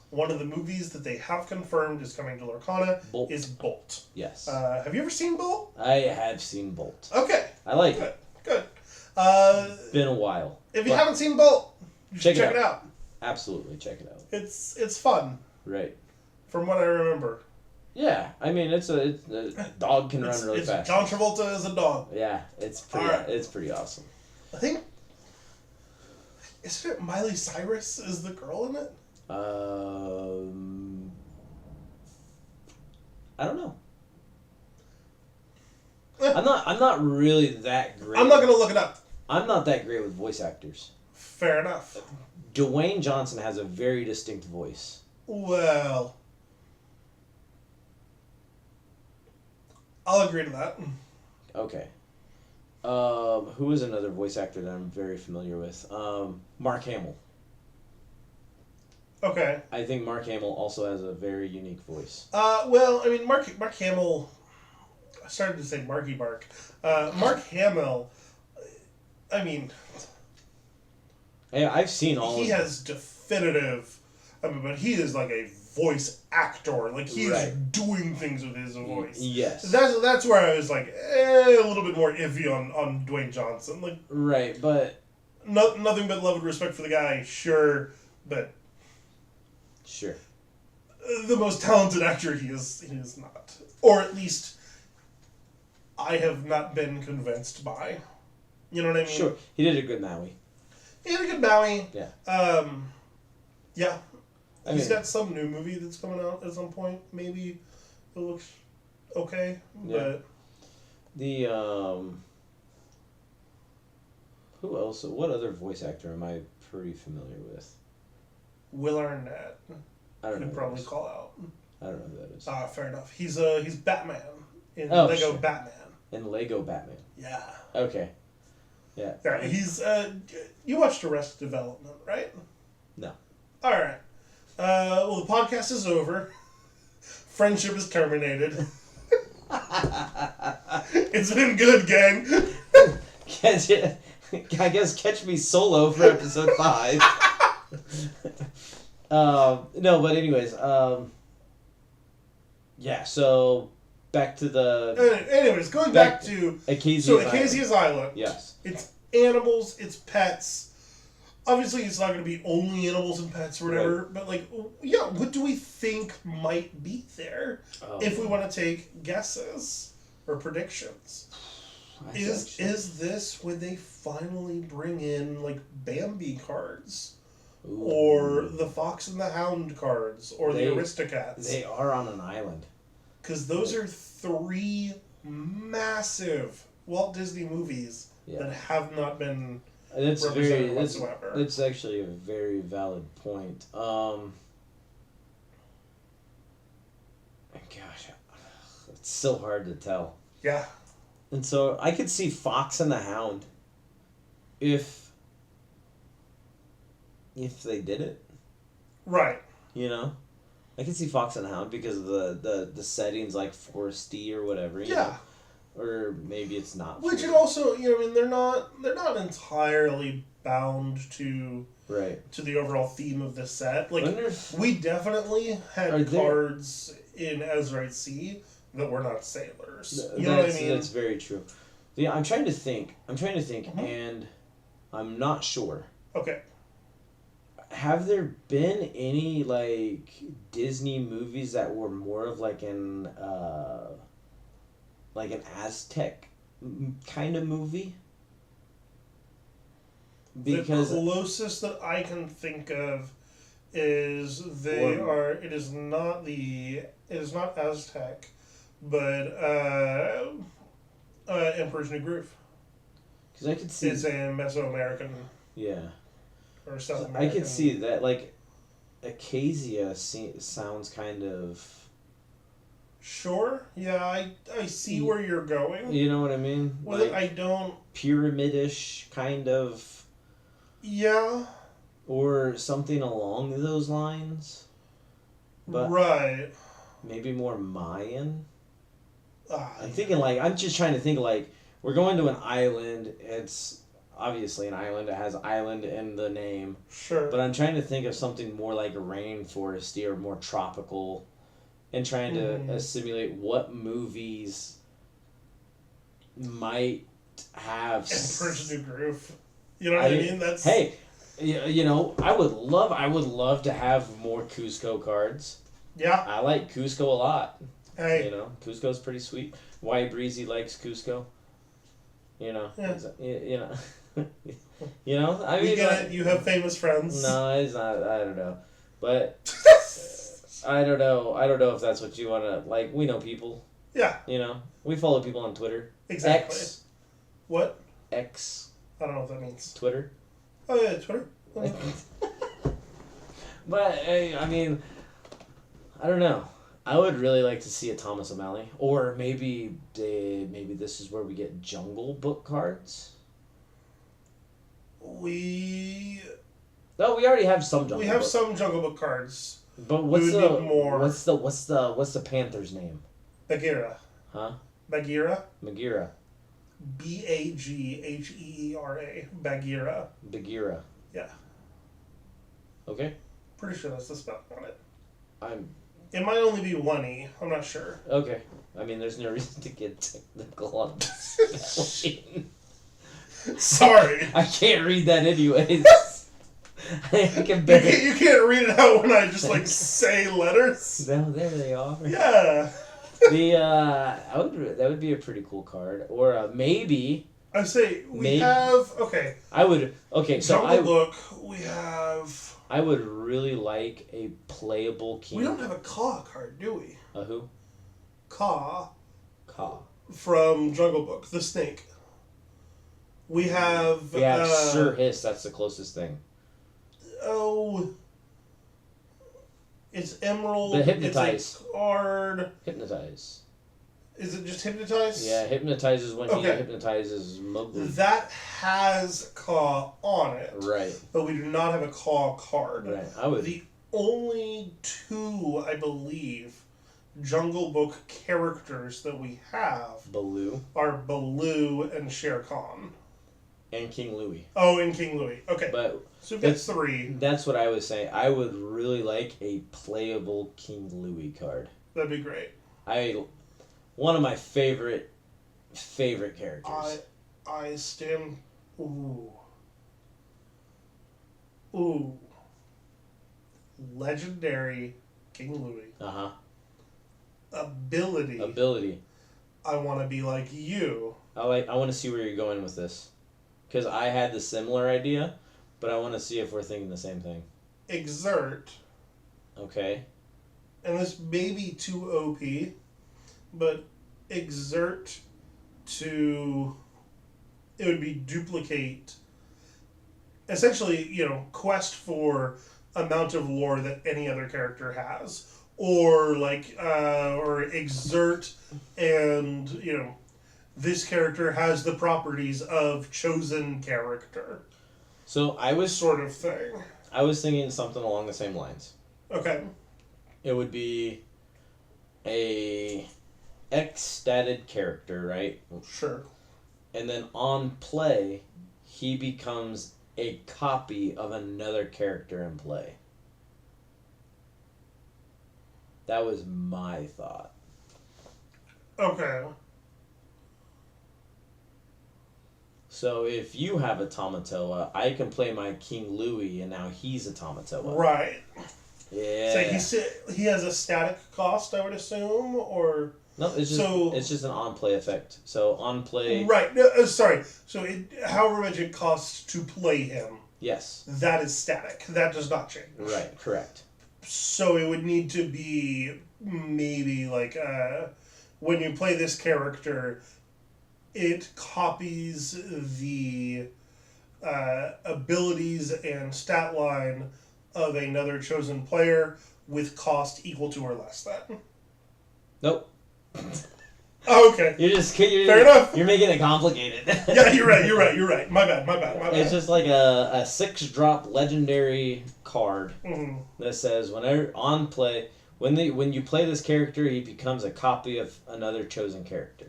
S2: One of the movies that they have confirmed is coming to Lorcana is Bolt.
S1: Yes.
S2: Have you ever seen Bolt?
S1: I have seen Bolt.
S2: Okay.
S1: I like it.
S2: Good.
S1: Been a while.
S2: If you haven't seen Bolt, check it out.
S1: Absolutely, check it out.
S2: It's fun.
S1: Right.
S2: From what I remember.
S1: Yeah, I mean it's a dog can run really fast.
S2: John Travolta is a dog.
S1: Yeah, it's pretty awesome.
S2: I think isn't it Miley Cyrus is the girl in it?
S1: I don't know. I'm not really that great.
S2: I'm not gonna look it up.
S1: I'm not that great with voice actors.
S2: Fair enough.
S1: Dwayne Johnson has a very distinct voice.
S2: Well, I'll agree to that.
S1: Okay. Who is another voice actor that I'm very familiar with? Mark Hamill.
S2: Okay.
S1: I think Mark Hamill also has a very unique voice.
S2: Well, I mean, Mark Hamill... I started to say Marky Mark. Mark Hamill, I mean...
S1: I've seen all.
S2: He has definitive. I mean, but he is like a voice actor. Like he is doing things with his voice.
S1: Yes.
S2: That's where I was like a little bit more iffy on Dwayne Johnson. Like
S1: right, but
S2: nothing but love and respect for the guy. Sure, but
S1: sure.
S2: The most talented actor he is not, or at least I have not been convinced by. You know what I mean?
S1: Sure, he did a good Maui.
S2: He had a good Maui.
S1: Yeah.
S2: Yeah. He's
S1: mean,
S2: got some new movie that's coming out at some point. Maybe it looks okay,
S1: yeah.
S2: but
S1: the who else? What other voice actor am I pretty familiar with?
S2: Will Arnett.
S1: I don't know.
S2: Could probably call out.
S1: I don't know who that is.
S2: Fair enough. He's Batman in Lego Batman.
S1: In Lego Batman.
S2: Yeah.
S1: Okay. Yeah.
S2: Yeah. He's you watched Arrested Development, right?
S1: No.
S2: All right. Well, the podcast is over. Friendship is terminated. It's been good, gang.
S1: I guess catch me solo for episode 5. No, but anyways, yeah. So back to the.
S2: Anyways, going back to
S1: Acasia's
S2: Island.
S1: Yes.
S2: It's animals. It's pets. Obviously, it's not going to be only animals and pets or whatever, right. But, like, yeah, what do we think might be there if we want to take guesses or predictions? Is this when they finally bring in, like, Bambi cards? Ooh. Or the Fox and the Hound cards? Or the Aristocats?
S1: They are on an island.
S2: Because those are 3 massive Walt Disney movies that have not been...
S1: It's actually a very valid point. Gosh, it's so hard to tell.
S2: Yeah.
S1: And so I could see Fox and the Hound if they did it.
S2: Right.
S1: You know? I could see Fox and the Hound because of the settings like foresty or whatever. You know? Or maybe it's not.
S2: Which it also, you know, I mean, they're not entirely bound to the overall theme of the set. Like we definitely had cards in Azrite Sea that were not sailors. You know what I mean?
S1: That's very true. Yeah, I'm trying to think, and I'm not sure.
S2: Okay.
S1: Have there been any like Disney movies that were more of like an Aztec kind of movie? Because
S2: the closest that I can think of is it is not Aztec, but Emperor's New Groove.
S1: Because I could see
S2: it's a Mesoamerican.
S1: Yeah.
S2: Or South American.
S1: I could see that. Like, Acacia sounds kind of.
S2: Sure. Yeah, I see where you're going.
S1: You know what I mean?
S2: Well, like, I don't...
S1: Pyramidish kind of...
S2: Yeah.
S1: Or something along those lines. But
S2: right.
S1: Maybe more Mayan. I'm thinking like... I'm just trying to think like... We're going to an island. It's obviously an island. It has island in the name.
S2: Sure.
S1: But I'm trying to think of something more like rainforesty or more tropical... And trying to simulate what movies might have...
S2: Emperor's New Groove. You know what I mean? That's...
S1: Hey, you know, I would love to have more Cusco cards.
S2: Yeah.
S1: I like Cusco a lot.
S2: Hey.
S1: You know, Cusco's pretty sweet. Why Breezy likes Cusco. You know.
S2: Yeah.
S1: You know. You know? I mean...
S2: We get it. You have famous friends.
S1: No, it's not. I don't know. But... I don't know if that's what you want to... Like, we know people.
S2: Yeah.
S1: You know? We follow people on Twitter.
S2: Exactly.
S1: X.
S2: What?
S1: X.
S2: I don't know what that means.
S1: Twitter.
S2: Oh, yeah, Twitter.
S1: But, I mean... I don't know. I would really like to see a Thomas O'Malley. Or maybe this is where we get Jungle Book cards.
S2: We
S1: already have some Jungle Book.
S2: We have some Jungle Book cards.
S1: But what's the Panther's name?
S2: Bagheera.
S1: Huh?
S2: Bagheera.
S1: Bagheera.
S2: Bagheera. Bagheera.
S1: Bagheera.
S2: Yeah.
S1: Okay.
S2: Pretty sure that's the spelling on it.
S1: I'm.
S2: It might only be 1E. I'm not sure.
S1: Okay. I mean, there's no reason to get technical on spelling.
S2: Sorry.
S1: I can't read that anyways. I can
S2: You can't read it out when I just like say letters.
S1: No, there they are.
S2: Yeah.
S1: That would be a pretty cool card, or maybe.
S2: I say we have okay.
S1: I would okay. So
S2: Jungle Book. We have.
S1: I would really like a playable king.
S2: We don't have a Caw card, do we?
S1: A who?
S2: Caw.
S1: Caw.
S2: From Jungle Book, the snake. We have.
S1: We have Sir Hiss. That's the closest thing.
S2: Oh. It's Emerald.
S1: The Hypnotize.
S2: It's a card.
S1: Hypnotize.
S2: Is it just Hypnotize?
S1: Yeah, Hypnotizes when he hypnotizes Mowgli.
S2: That has Caw on it.
S1: Right.
S2: But we do not have a Caw card.
S1: Right. I would.
S2: The only two, I believe, Jungle Book characters that we have
S1: Baloo.
S2: are Baloo and Shere Khan.
S1: And King Louie.
S2: Oh, and King Louie. Okay.
S1: But
S2: so we've got 3.
S1: That's what I was saying. I would really like a playable King Louie card.
S2: That'd be great.
S1: One of my favorite characters.
S2: I stand. Ooh. Ooh. Legendary King Louie.
S1: Uh-huh.
S2: Ability. I want to be like you.
S1: I want to see where you're going with this. Because I had the similar idea, but I want to see if we're thinking the same thing.
S2: Exert.
S1: Okay.
S2: And this may be too OP, but exert to... It would be duplicate. Essentially, quest for amount of lore that any other character has. Or, or exert and, this character has the properties of chosen character.
S1: So I was...
S2: Sort of thing.
S1: I was thinking something along the same lines.
S2: Okay.
S1: It would be a X-statted character, right?
S2: Sure.
S1: And then on play, he becomes a copy of another character in play. That was my thought.
S2: Okay.
S1: So if you have a Tamatoa, I can play my King Louie, and now he's a Tamatoa.
S2: Right.
S1: Yeah.
S2: So he has a static cost, I would assume, or...
S1: No, it's just an on-play effect. So on-play...
S2: Right. No, sorry. So however much it costs to play him...
S1: Yes.
S2: That is static. That does not change.
S1: Right, correct.
S2: So it would need to be maybe when you play this character, it copies the abilities and stat line of another chosen player with cost equal to or less than.
S1: Nope.
S2: Oh, okay.
S1: Fair
S2: enough.
S1: You're making it complicated.
S2: Yeah, you're right. My bad.
S1: It's just like a 6-drop legendary card that says whenever on play, when you play this character, he becomes a copy of another chosen character.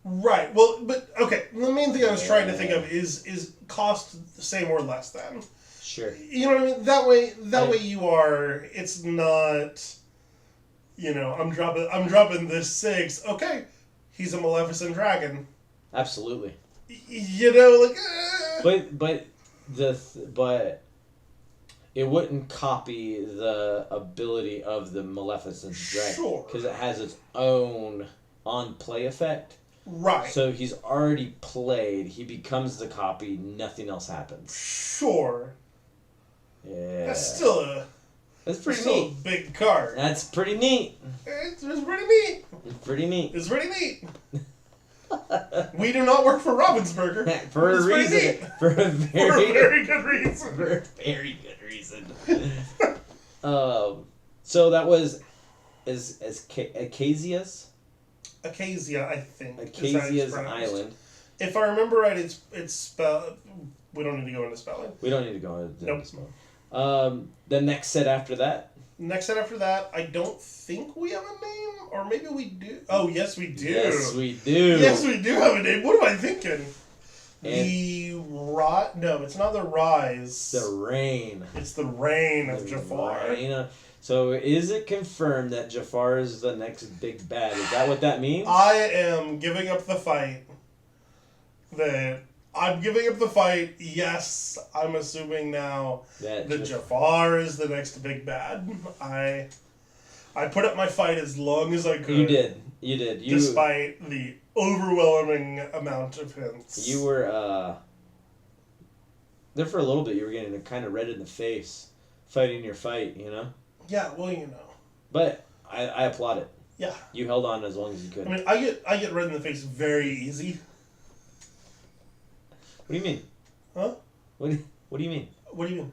S2: Right. Well, but okay. The main thing I was trying to think of is cost the same or less than.
S1: Sure.
S2: You know what I mean? That way you are. It's not. I'm dropping this 6. Okay, he's a Maleficent dragon.
S1: Absolutely. But it wouldn't copy the ability of the Maleficent dragon.
S2: Sure.
S1: Because it has its own on-play effect.
S2: Right.
S1: So he's already played. He becomes the copy. Nothing else happens.
S2: Sure.
S1: Yeah.
S2: That's pretty
S1: neat.
S2: A big card.
S1: That's pretty neat.
S2: It's pretty neat.
S1: It's pretty neat.
S2: We do not work for Ravensburger.
S1: For a reason. For a very
S2: good reason.
S1: For a very good reason. So that was Acacia's?
S2: Acacia, I think.
S1: Acacia's Island.
S2: If I remember right, it's spelled... We don't need to go into spelling.
S1: We don't need to go into
S2: nope.
S1: spelling. The next set after that?
S2: Next set after that, I don't think we have a name. Or maybe we do. Oh, yes, we do.
S1: Yes, we do.
S2: Yes, we do have a name. What am I thinking? No, it's not the rise.
S1: The reign.
S2: It's the reign of Jafar.
S1: So is it confirmed that Jafar is the next big bad? Is that what that means?
S2: I am giving up the fight. I'm giving up the fight. Yes, I'm assuming now that Jafar is the next big bad. I put up my fight as long as I could.
S1: You did.
S2: Despite the overwhelming amount of hints.
S1: You were, there for a little bit. You were getting kind of red in the face fighting your fight, you know?
S2: Yeah, well, you know.
S1: But I applaud it.
S2: Yeah.
S1: You held on as long as you could.
S2: I mean, I get red in the face very easy.
S1: What do you mean?
S2: Huh?
S1: What do you mean?
S2: What do you mean?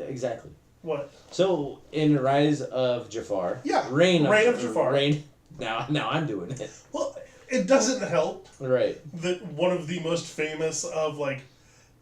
S1: Exactly.
S2: What?
S1: So, in Rise of Jafar...
S2: Yeah,
S1: Reign of
S2: Jafar.
S1: Now I'm doing it.
S2: Well, it doesn't help.
S1: Right.
S2: That one of the most famous of, like,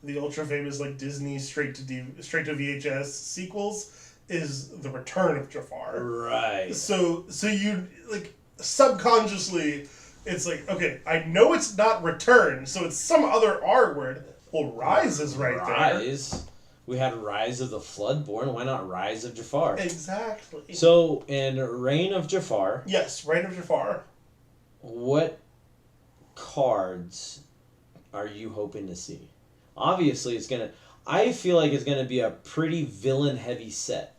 S2: the ultra-famous, like, Disney straight to VHS sequels is The Return of Jafar.
S1: Right.
S2: So you, like, subconsciously... It's like, okay, I know it's not Return, so it's some other R word. Well, Rise is right there.
S1: Rise. We had Rise of the Floodborn. Why not Rise of Jafar?
S2: Exactly.
S1: So, in Reign of Jafar...
S2: Yes, Reign of Jafar.
S1: What cards are you hoping to see? Obviously, it's going to... I feel like it's going to be a pretty villain-heavy set.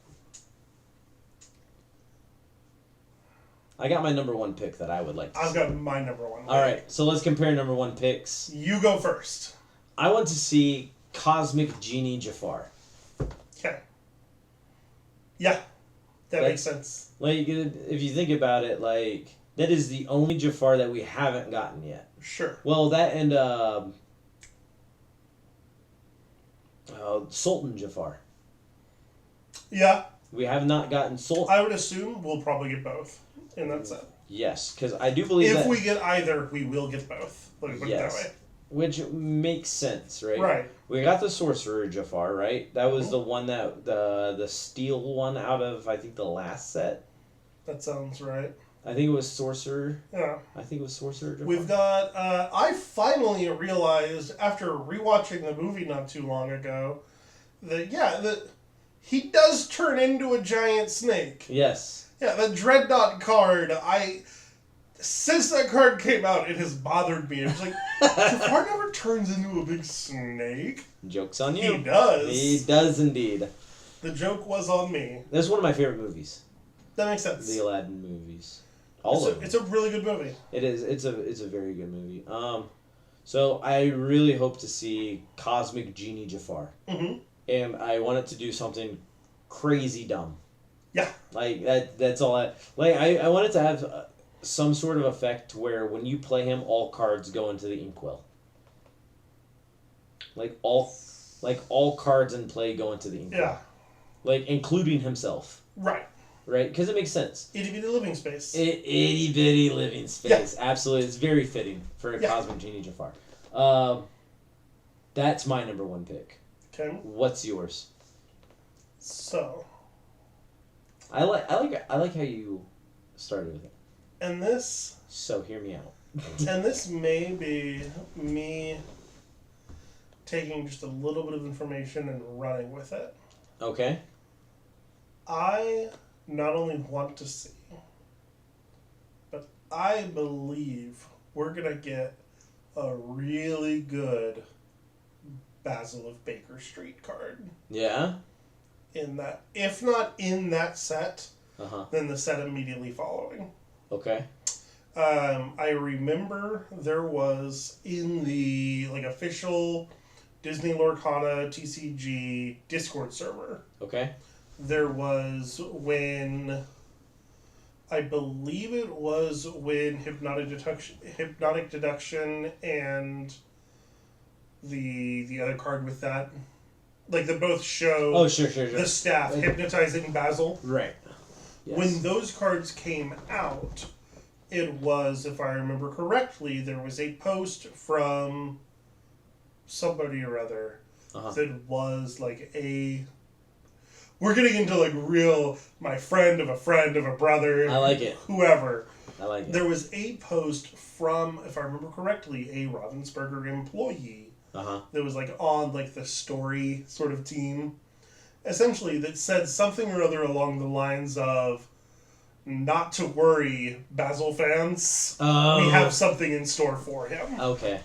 S1: I got my number one pick that I would like to see.
S2: I've got my number one pick.
S1: All right, so let's compare number one picks.
S2: You go first.
S1: I want to see Cosmic Genie Jafar.
S2: Okay. Yeah, that makes sense.
S1: Like, if you think about it, like, that is the only Jafar that we haven't gotten yet.
S2: Sure.
S1: Well, that and Sultan Jafar.
S2: Yeah.
S1: We have not gotten Sultan.
S2: I would assume we'll probably get both in that set.
S1: Yes, because I do believe
S2: if we get either, we will get both. Let me put it that way.
S1: Which makes sense, right?
S2: Right.
S1: We got the Sorcerer Jafar, right? That was the one that the steel one out of, I think, the last set.
S2: That sounds right.
S1: I think it was Sorcerer.
S2: Yeah.
S1: I think it was Sorcerer Jafar.
S2: We've got. I finally realized after rewatching the movie not too long ago that he does turn into a giant snake.
S1: Yes.
S2: Yeah, the Dreadnought card. Since that card came out, it has bothered me. It's like, Jafar never turns into a big snake.
S1: Joke's on you.
S2: He does.
S1: He does indeed.
S2: The joke was on me.
S1: That's one of my favorite movies.
S2: That makes sense.
S1: The Aladdin movies.
S2: It's a really good movie.
S1: It is. It's a very good movie. So I really hope to see Cosmic Genie Jafar.
S2: Mm-hmm.
S1: And I want it to do something crazy dumb.
S2: Yeah.
S1: Like, that's all I want it to have some sort of effect where when you play him, all cards go into the inkwell. Like all cards in play go into the inkwell.
S2: Yeah.
S1: Like, including himself.
S2: Right.
S1: Right? Because it makes sense.
S2: Itty bitty living space.
S1: Itty bitty living space.
S2: Yeah.
S1: Absolutely. It's very fitting for a Cosmic Genie Jafar. That's my number one pick.
S2: Okay.
S1: What's yours?
S2: So.
S1: I like how you started with it.
S2: And this.
S1: So hear me out.
S2: And this may be me taking just a little bit of information and running with it.
S1: Okay.
S2: I not only want to see, but I believe we're going to get a really good Basil of Baker Street card.
S1: Yeah?
S2: In that, if not in that set, then the set immediately following.
S1: Okay.
S2: I remember there was in the official Disney Lorcana TCG Discord server.
S1: Okay.
S2: There was when I believe it was when Hypnotic Deduction and the other card with that, like they both show.
S1: Oh, sure.
S2: The staff hypnotizing Basil.
S1: Right. Yes.
S2: When those cards came out, it was, if I remember correctly, there was a post from somebody or other that was like a. We're getting into like real, my friend of a brother.
S1: I like it.
S2: Whoever.
S1: I like it.
S2: There was a post from, if I remember correctly, a Ravensburger employee that was like on like the story sort of team, essentially that said something or other along the lines of, "Not to worry, Basil fans. We have something in store for him."
S1: Okay.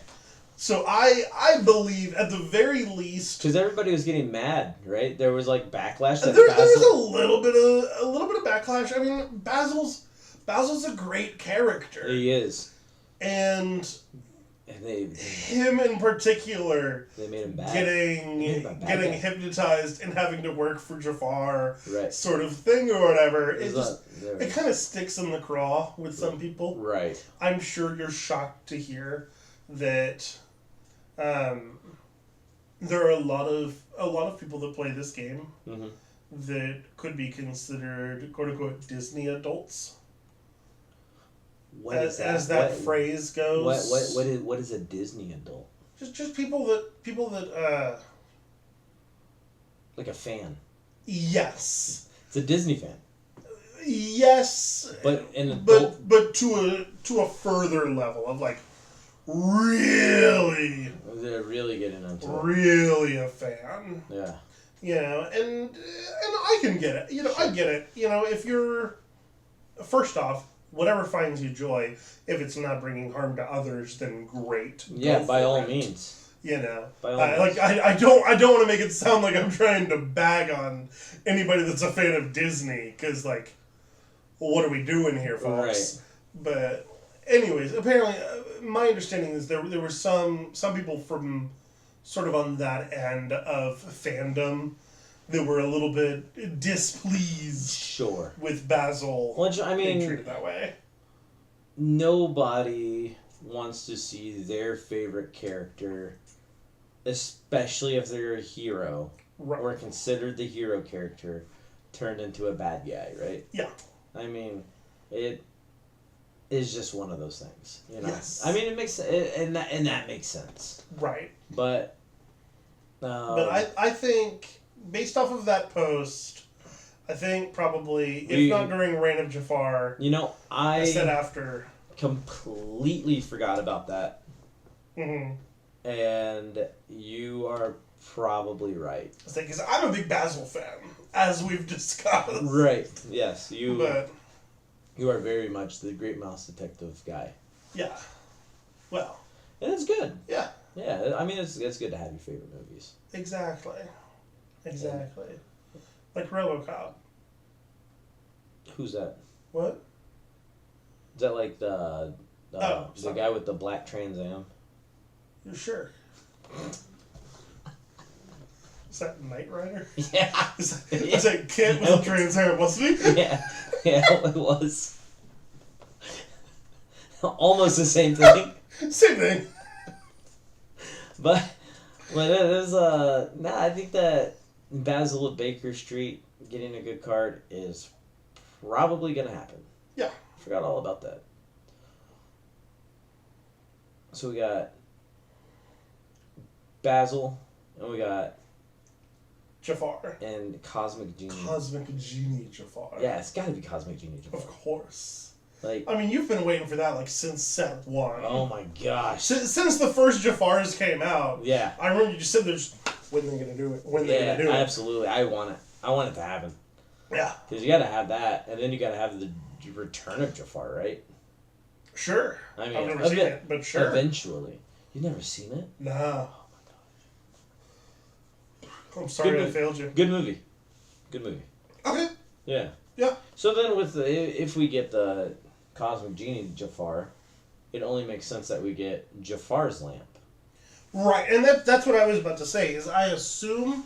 S2: So I believe at the very least,
S1: because everybody was getting mad, right? There was like backlash.
S2: There was a little bit of backlash. I mean, Basil's a great character.
S1: He is,
S2: and him in particular,
S1: they made him bad.
S2: Getting hypnotized and having to work for Jafar,
S1: right?
S2: Sort of thing or whatever. It kind of sticks in the craw with some people,
S1: right?
S2: I'm sure you're shocked to hear that. There are a lot of people that play this game that could be considered "quote unquote" Disney adults. As that phrase goes.
S1: What is a Disney adult?
S2: Just people that
S1: like a fan.
S2: Yes.
S1: It's a Disney fan.
S2: Yes.
S1: But an adult.
S2: But to a further level of like. Really,
S1: they're really getting into it.
S2: Really a fan.
S1: Yeah.
S2: You know, and I can get it. You know, sure. I get it. You know, if you're first off, whatever finds you joy, if it's not bringing harm to others, then great.
S1: Yeah, by all means.
S2: You know,
S1: by all means.
S2: Like I don't want to make it sound like I'm trying to bag on anybody that's a fan of Disney, because like, well, what are we doing here, folks? Right. But. Anyways, apparently, my understanding is there were some people from sort of on that end of fandom that were a little bit displeased.
S1: Sure.
S2: With Basil.
S1: Which, I mean,
S2: being treated that way.
S1: Nobody wants to see their favorite character, especially if they're a hero or considered the hero character, turned into a bad guy, right?
S2: Yeah.
S1: I mean, it is just one of those things, you know.
S2: Yes.
S1: I mean, it makes and that makes sense.
S2: Right.
S1: But
S2: I think based off of that post, I think probably if not during Reign of Jafar,
S1: you know, I
S2: said after.
S1: Completely forgot about that.
S2: Mm-hmm.
S1: And you are probably right.
S2: Because I'm a big Basil fan, as we've discussed.
S1: Right. Yes.
S2: But.
S1: You are very much the Great Mouse Detective guy.
S2: Yeah. Well.
S1: And it's good.
S2: Yeah.
S1: Yeah, I mean, it's good to have your favorite movies.
S2: Exactly. Like RoboCop.
S1: Who's that?
S2: What?
S1: Is that like the guy with the black Trans Am?
S2: You're sure? Is that Knight Rider?
S1: Yeah.
S2: Is that kid with the Trans Am, wasn't he?
S1: Yeah. Yeah, it was. Almost the same thing.
S2: Same thing.
S1: But it was, I think that Basil of Baker Street getting a good card is probably going to happen.
S2: Yeah.
S1: Forgot all about that. So we got Basil, and we got
S2: Jafar.
S1: And Cosmic Genie.
S2: Cosmic Genie Jafar.
S1: Yeah, it's got to be Cosmic Genie Jafar.
S2: Of course.
S1: Like,
S2: I mean, you've been waiting for that, like, since set 1.
S1: Oh my gosh.
S2: Since the first Jafars came out.
S1: Yeah.
S2: I remember you just said there's... When are they going to do it? When are they going to do it?
S1: Absolutely. I want it. I want it to happen.
S2: Yeah.
S1: Because you got to have that, and then you got to have the return of Jafar, right?
S2: Sure.
S1: I mean,
S2: I've never seen it, but sure.
S1: Eventually. You've never seen it?
S2: No. I'm sorry I failed you.
S1: Good movie.
S2: Okay.
S1: Yeah.
S2: Yeah.
S1: So then if we get the Cosmic Genie Jafar, it only makes sense that we get Jafar's lamp.
S2: Right, and that's what I was about to say, is I assume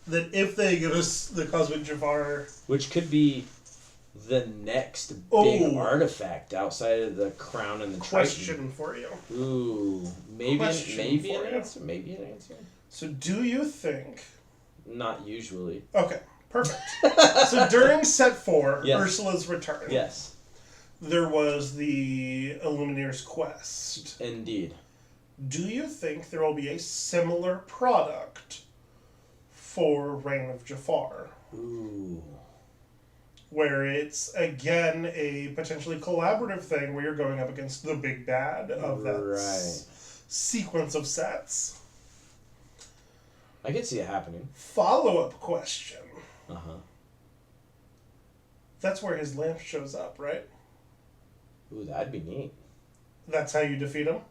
S2: that if they give us the Cosmic Jafar...
S1: Which could be the next big artifact outside of the crown and the
S2: question
S1: Triton.
S2: For you.
S1: Ooh. Maybe an answer.
S2: So do you think...
S1: Not usually.
S2: Okay, perfect. So during set 4,
S1: yes.
S2: Ursula's return.
S1: Yes.
S2: There was the Illumineers quest.
S1: Indeed.
S2: Do you think there will be a similar product for Reign of Jafar?
S1: Ooh.
S2: Where it's, again, a potentially collaborative thing where you're going up against the big bad of that sequence of sets.
S1: I could see it happening.
S2: Follow-up question.
S1: Uh-huh.
S2: That's where his lamp shows up, right?
S1: Ooh, that'd be neat.
S2: That's how you defeat him?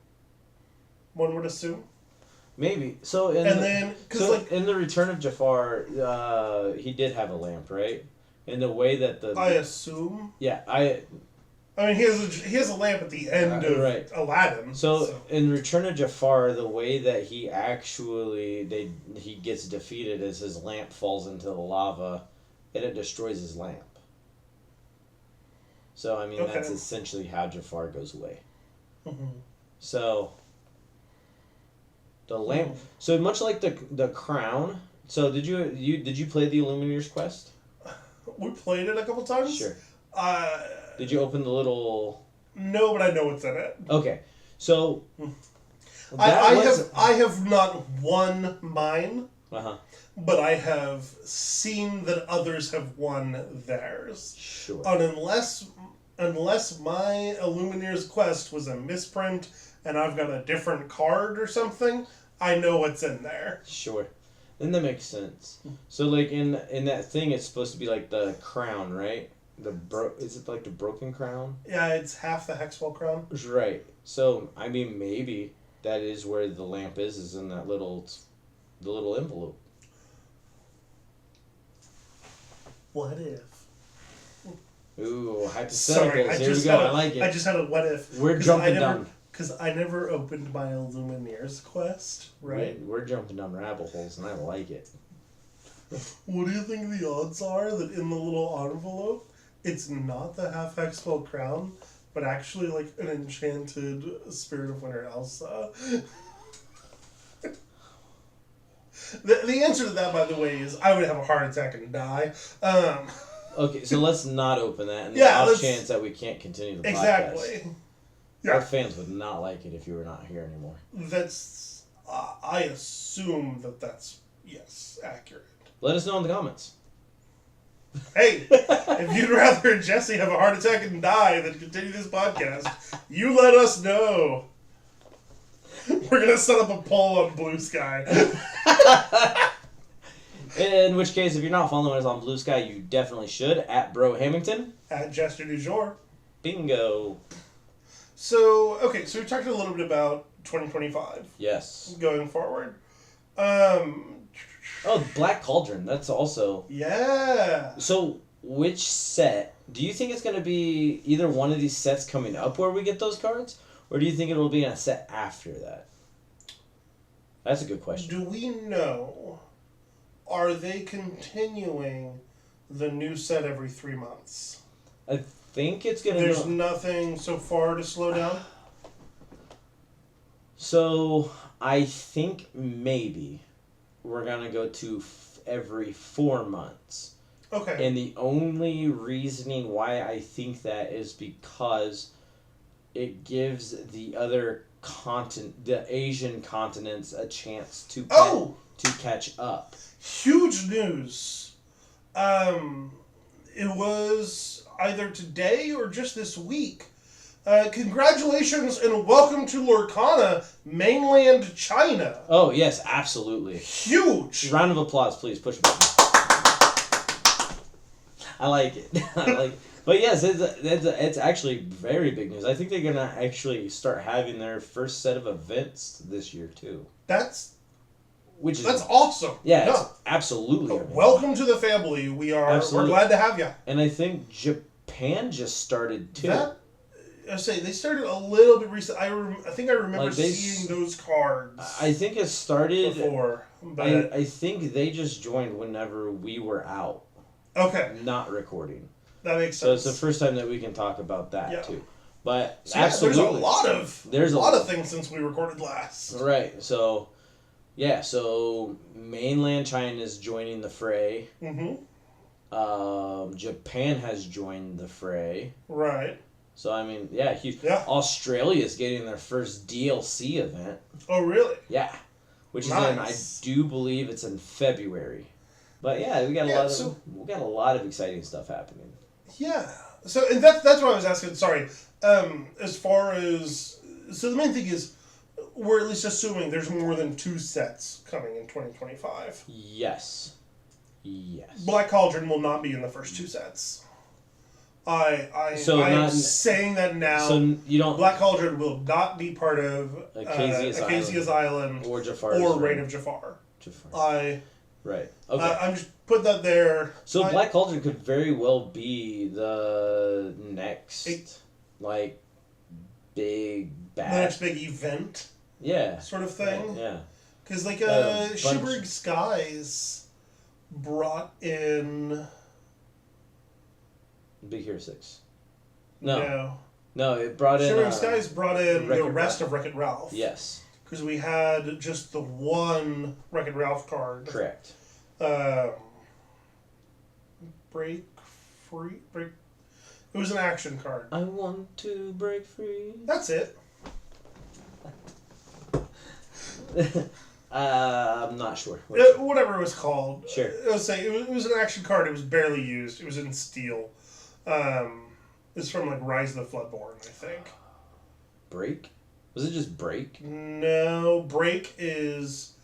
S2: One would assume?
S1: Maybe. So in in the Return of Jafar, he did have a lamp, right? In the way that
S2: I assume.
S1: Yeah,
S2: I mean, he has a lamp at the end of Aladdin.
S1: So in Return of Jafar, the way that he actually he gets defeated is his lamp falls into the lava, and it destroys his lamp. So I mean, that's essentially how Jafar goes away.
S2: Mm-hmm.
S1: So. The lamp. So much like the crown. So did you play the Illumineers quest?
S2: We played it a couple times.
S1: Sure. Did you open the little?
S2: No, but I know what's in it.
S1: Okay, so
S2: I have not won mine. But I have seen that others have won theirs.
S1: Sure.
S2: And unless my Illumineers quest was a misprint and I've got a different card or something, I know what's in there.
S1: Sure. Then that makes sense. So like in that thing, it's supposed to be like the crown, right? Is it like the broken crown?
S2: Yeah, it's half the Hexwell crown.
S1: Right. So I mean, maybe that is where the lamp is in that little envelope.
S2: What if?
S1: Ooh, hypotheticals.
S2: Sorry,
S1: Here we go. I like it.
S2: I just had a what if.
S1: We're jumping down.
S2: Because I never opened my Illumineers quest, right?
S1: We're jumping down rabbit holes, and I like it.
S2: What do you think the odds are that in the little envelope, it's not the half Hexwell crown, but actually like an enchanted Spirit of Winter Elsa? The answer to that, by the way, is I would have a heart attack and die.
S1: Okay, so let's not open that, and the off chance that we can't continue the podcast.
S2: Exactly. Yeah.
S1: Our fans would not like it if you were not here anymore.
S2: That's, I assume that's, yes, accurate.
S1: Let us know in the comments.
S2: Hey, if you'd rather Jesse have a heart attack and die than continue this podcast, you let us know. We're going to set up a poll on Blue Sky.
S1: In which case, if you're not following us on Blue Sky, you definitely should. At Brohammington.
S2: At Jester Dujour.
S1: Bingo.
S2: So we talked a little bit about 2025.
S1: Yes.
S2: Going forward.
S1: Black Cauldron. That's also...
S2: Yeah.
S1: So, which set... Do you think it's going to be either one of these sets coming up where we get those cards? Or do you think it will be in a set after that? That's a good question.
S2: Do we know... Are they continuing the new set every 3 months?
S1: I think it's going to...
S2: There's nothing so far to slow down?
S1: So, I think maybe we're going to go to every 4 months.
S2: Okay.
S1: And the only reasoning why I think that is because it gives the other the Asian continents, a chance to catch up.
S2: Huge news. It was either today or just this week. Congratulations and welcome to Lorcana, mainland China.
S1: Oh, yes, absolutely.
S2: Huge.
S1: Round of applause, please. Push a button. I like it. But yes, it's actually very big news. I think they're going to actually start having their first set of events this year, too.
S2: That's
S1: Which is
S2: awesome.
S1: Yeah, it's absolutely.
S2: Welcome to the family. We're glad to have you.
S1: And I think Japan just started too.
S2: I say they started a little bit recent. I think I remember seeing those cards.
S1: I think it started
S2: before, but
S1: I think they just joined whenever we were out.
S2: Okay.
S1: Not recording.
S2: That makes sense.
S1: So it's the first time that we can talk about that too. But
S2: so
S1: absolutely,
S2: there's a lot of things since we recorded last.
S1: Right. So. Yeah, so mainland China is joining the fray.
S2: Mm-hmm.
S1: Japan has joined the fray.
S2: Right.
S1: So, I mean, yeah, huge.
S2: Yeah.
S1: Australia's getting their first DLC event.
S2: Oh, really?
S1: Yeah. Which is I do believe it's in February. But yeah, we got a lot of exciting stuff happening.
S2: Yeah. So, and that's what I was asking. Sorry. As far as the main thing is, we're at least assuming there's more than 2 sets coming in 2025.
S1: Yes.
S2: Black Cauldron will not be in the first 2 sets. I'm saying that now.
S1: So you don't.
S2: Black Cauldron will not be part of
S1: Acacia's
S2: Island
S1: or Jafar's
S2: or Reign of Jafar.
S1: Right. Okay.
S2: I'm just put that there.
S1: So Black Cauldron could very well be the next big bad.
S2: The next big event.
S1: Yeah.
S2: Sort of thing.
S1: Yeah.
S2: Because Shimmered Skies brought in
S1: Big Hero 6.
S2: No,
S1: it brought in
S2: Shimmered Skies brought in the
S1: Wreck-It
S2: rest
S1: Ralph.
S2: of Wreck-It Ralph.
S1: Yes.
S2: Because we had just the one Wreck-It Ralph card.
S1: Correct.
S2: Break Free. It was an action card.
S1: I want to break free.
S2: That's it.
S1: I'm not sure.
S2: Whatever it was called.
S1: Sure.
S2: It was an action card. It was barely used. It was in steel. It's from Rise of the Floodborn, I think.
S1: Break? Was it just Break?
S2: No, Break is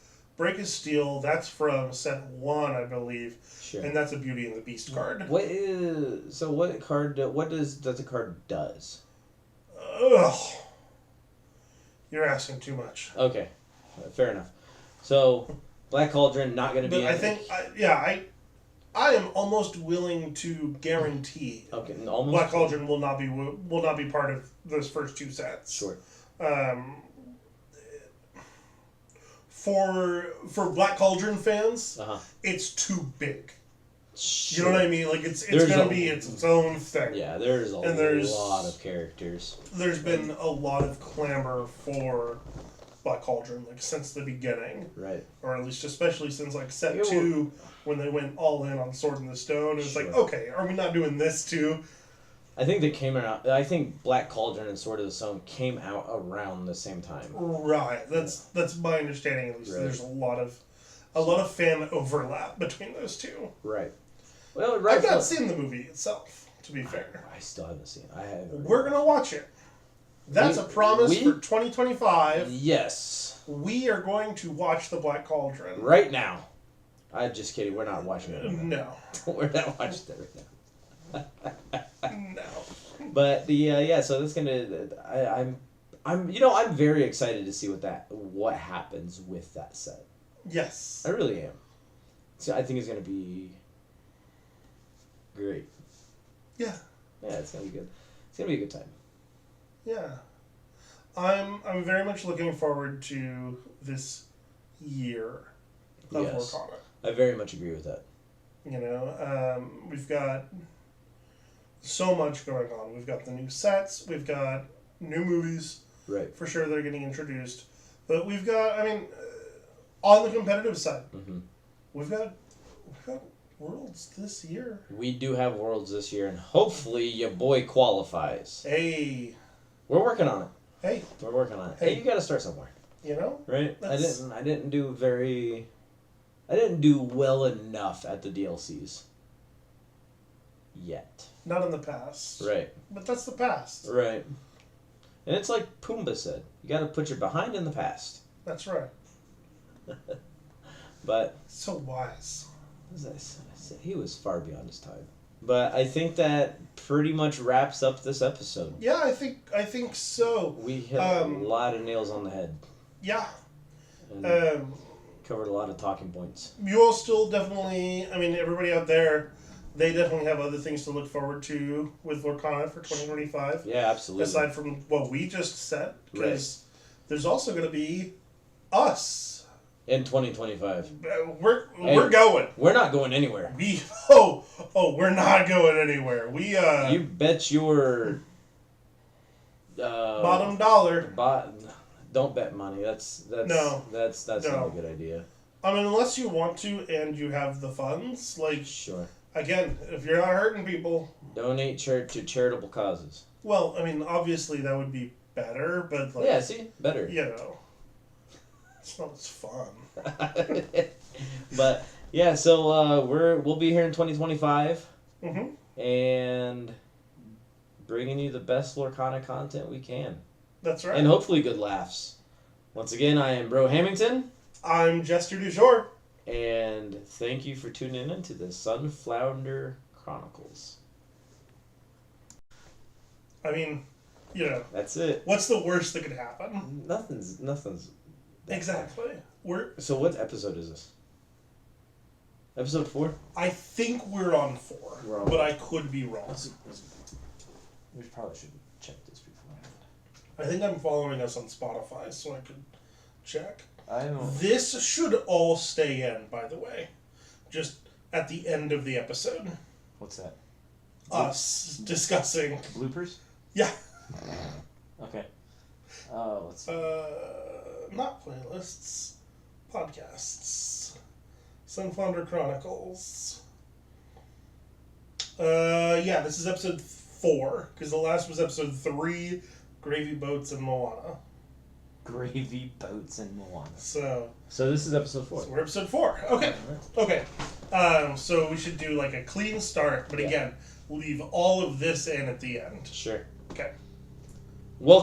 S2: steel. That's from set 1, I believe.
S1: Sure.
S2: And that's a Beauty and the Beast card.
S1: What does the card does?
S2: Ugh. You're asking too much.
S1: Okay. Fair enough. So, Black Cauldron not going to be...
S2: But I think, I am almost willing to guarantee Black Cauldron will not be part of those first 2 sets.
S1: Sure.
S2: For Black Cauldron fans, it's too big.
S1: Sure.
S2: You know what I mean? It's going to be its own thing.
S1: Yeah, there's a lot of characters.
S2: There's been a lot of clamor for Black Cauldron since the beginning.
S1: Right.
S2: Or at least especially since set 2 when they went all in on Sword in the Stone. It was okay, are we not doing this too?
S1: I think they came out. I think Black Cauldron and Sword of the Stone came out around the same time.
S2: Right. That's my understanding. At least there's a lot of fan overlap between those two.
S1: Right. Well,
S2: I've not seen the movie itself. To be fair,
S1: I still haven't seen it.
S2: We're gonna watch it. That's a promise for 2025.
S1: Yes.
S2: We are going to watch the Black Cauldron
S1: right now. I'm just kidding. We're not watching it.
S2: No.
S1: We're not watching it right now.
S2: No.
S1: But so that's gonna. I'm very excited to see what happens with that set.
S2: Yes.
S1: I really am. So I think it's gonna be great.
S2: Yeah.
S1: Yeah, it's gonna be good. It's gonna be a good time.
S2: Yeah. I'm very much looking forward to this year of Lorcana.
S1: I very much agree with that.
S2: We've got so much going on. We've got the new sets. We've got new movies.
S1: Right.
S2: For sure, they're getting introduced. But we've got, on the competitive side, we've got Worlds this year.
S1: We do have Worlds this year, and hopefully your boy qualifies.
S2: Hey.
S1: We're working on it.
S2: Hey.
S1: We're working on it. Hey, you got to start somewhere. Right? I didn't do well enough at the DLCs. Yet.
S2: Not in the past.
S1: Right.
S2: But that's the past.
S1: Right. And it's like Pumbaa said, you got to put your behind in the past.
S2: That's right.
S1: But
S2: so wise.
S1: As I said, he was far beyond his time. But I think that pretty much wraps up this episode.
S2: Yeah, I think so.
S1: We hit a lot of nails on the head.
S2: Yeah.
S1: And covered a lot of talking points.
S2: You all still definitely, everybody out there, they definitely have other things to look forward to with Lorcana for 2025.
S1: Yeah, absolutely.
S2: Aside from what we just said. Because there's also going to be us.
S1: In 2025.
S2: We're going.
S1: We're not going anywhere.
S2: We're not going anywhere.
S1: You bet your
S2: bottom dollar.
S1: Don't bet money. That's not a good idea.
S2: Unless you want to and you have the funds,
S1: sure.
S2: Again, if you're not hurting people,
S1: donate to charitable causes.
S2: Well, obviously that would be better, but
S1: yeah, see, better.
S2: It's not as fun.
S1: But yeah, so we'll be here in 2025, and bringing you the best Lorcana content we can.
S2: That's right.
S1: And hopefully good laughs. Once again, I am Brohammington.
S2: I'm Jester Dujour.
S1: And thank you for tuning in to the Sunflounder Chronicles.
S2: I mean, you know.
S1: That's it.
S2: What's the worst that could happen?
S1: Nothing's.
S2: Exactly.
S1: So what episode is this? Episode 4?
S2: I think we're on 4, but I could be wrong.
S1: We probably should check this beforehand.
S2: I think I'm following us on Spotify, so I could check.
S1: I don't.
S2: This should all stay in, by the way. Just at the end of the episode.
S1: What's that?
S2: Us discussing.
S1: Bloopers?
S2: Yeah.
S1: Okay. Let's see.
S2: Not playlists. Podcasts. Sunflounder Chronicles. Yeah, this is episode 4, because the last was episode 3, Gravy Boats and Moana.
S1: Gravy Boats and Moana.
S2: So
S1: this is episode 4.
S2: So we're episode 4. Okay. Okay. So we should do like a clean start, but again, leave all of this in at the end.
S1: Sure.
S2: Okay.
S1: Welcome.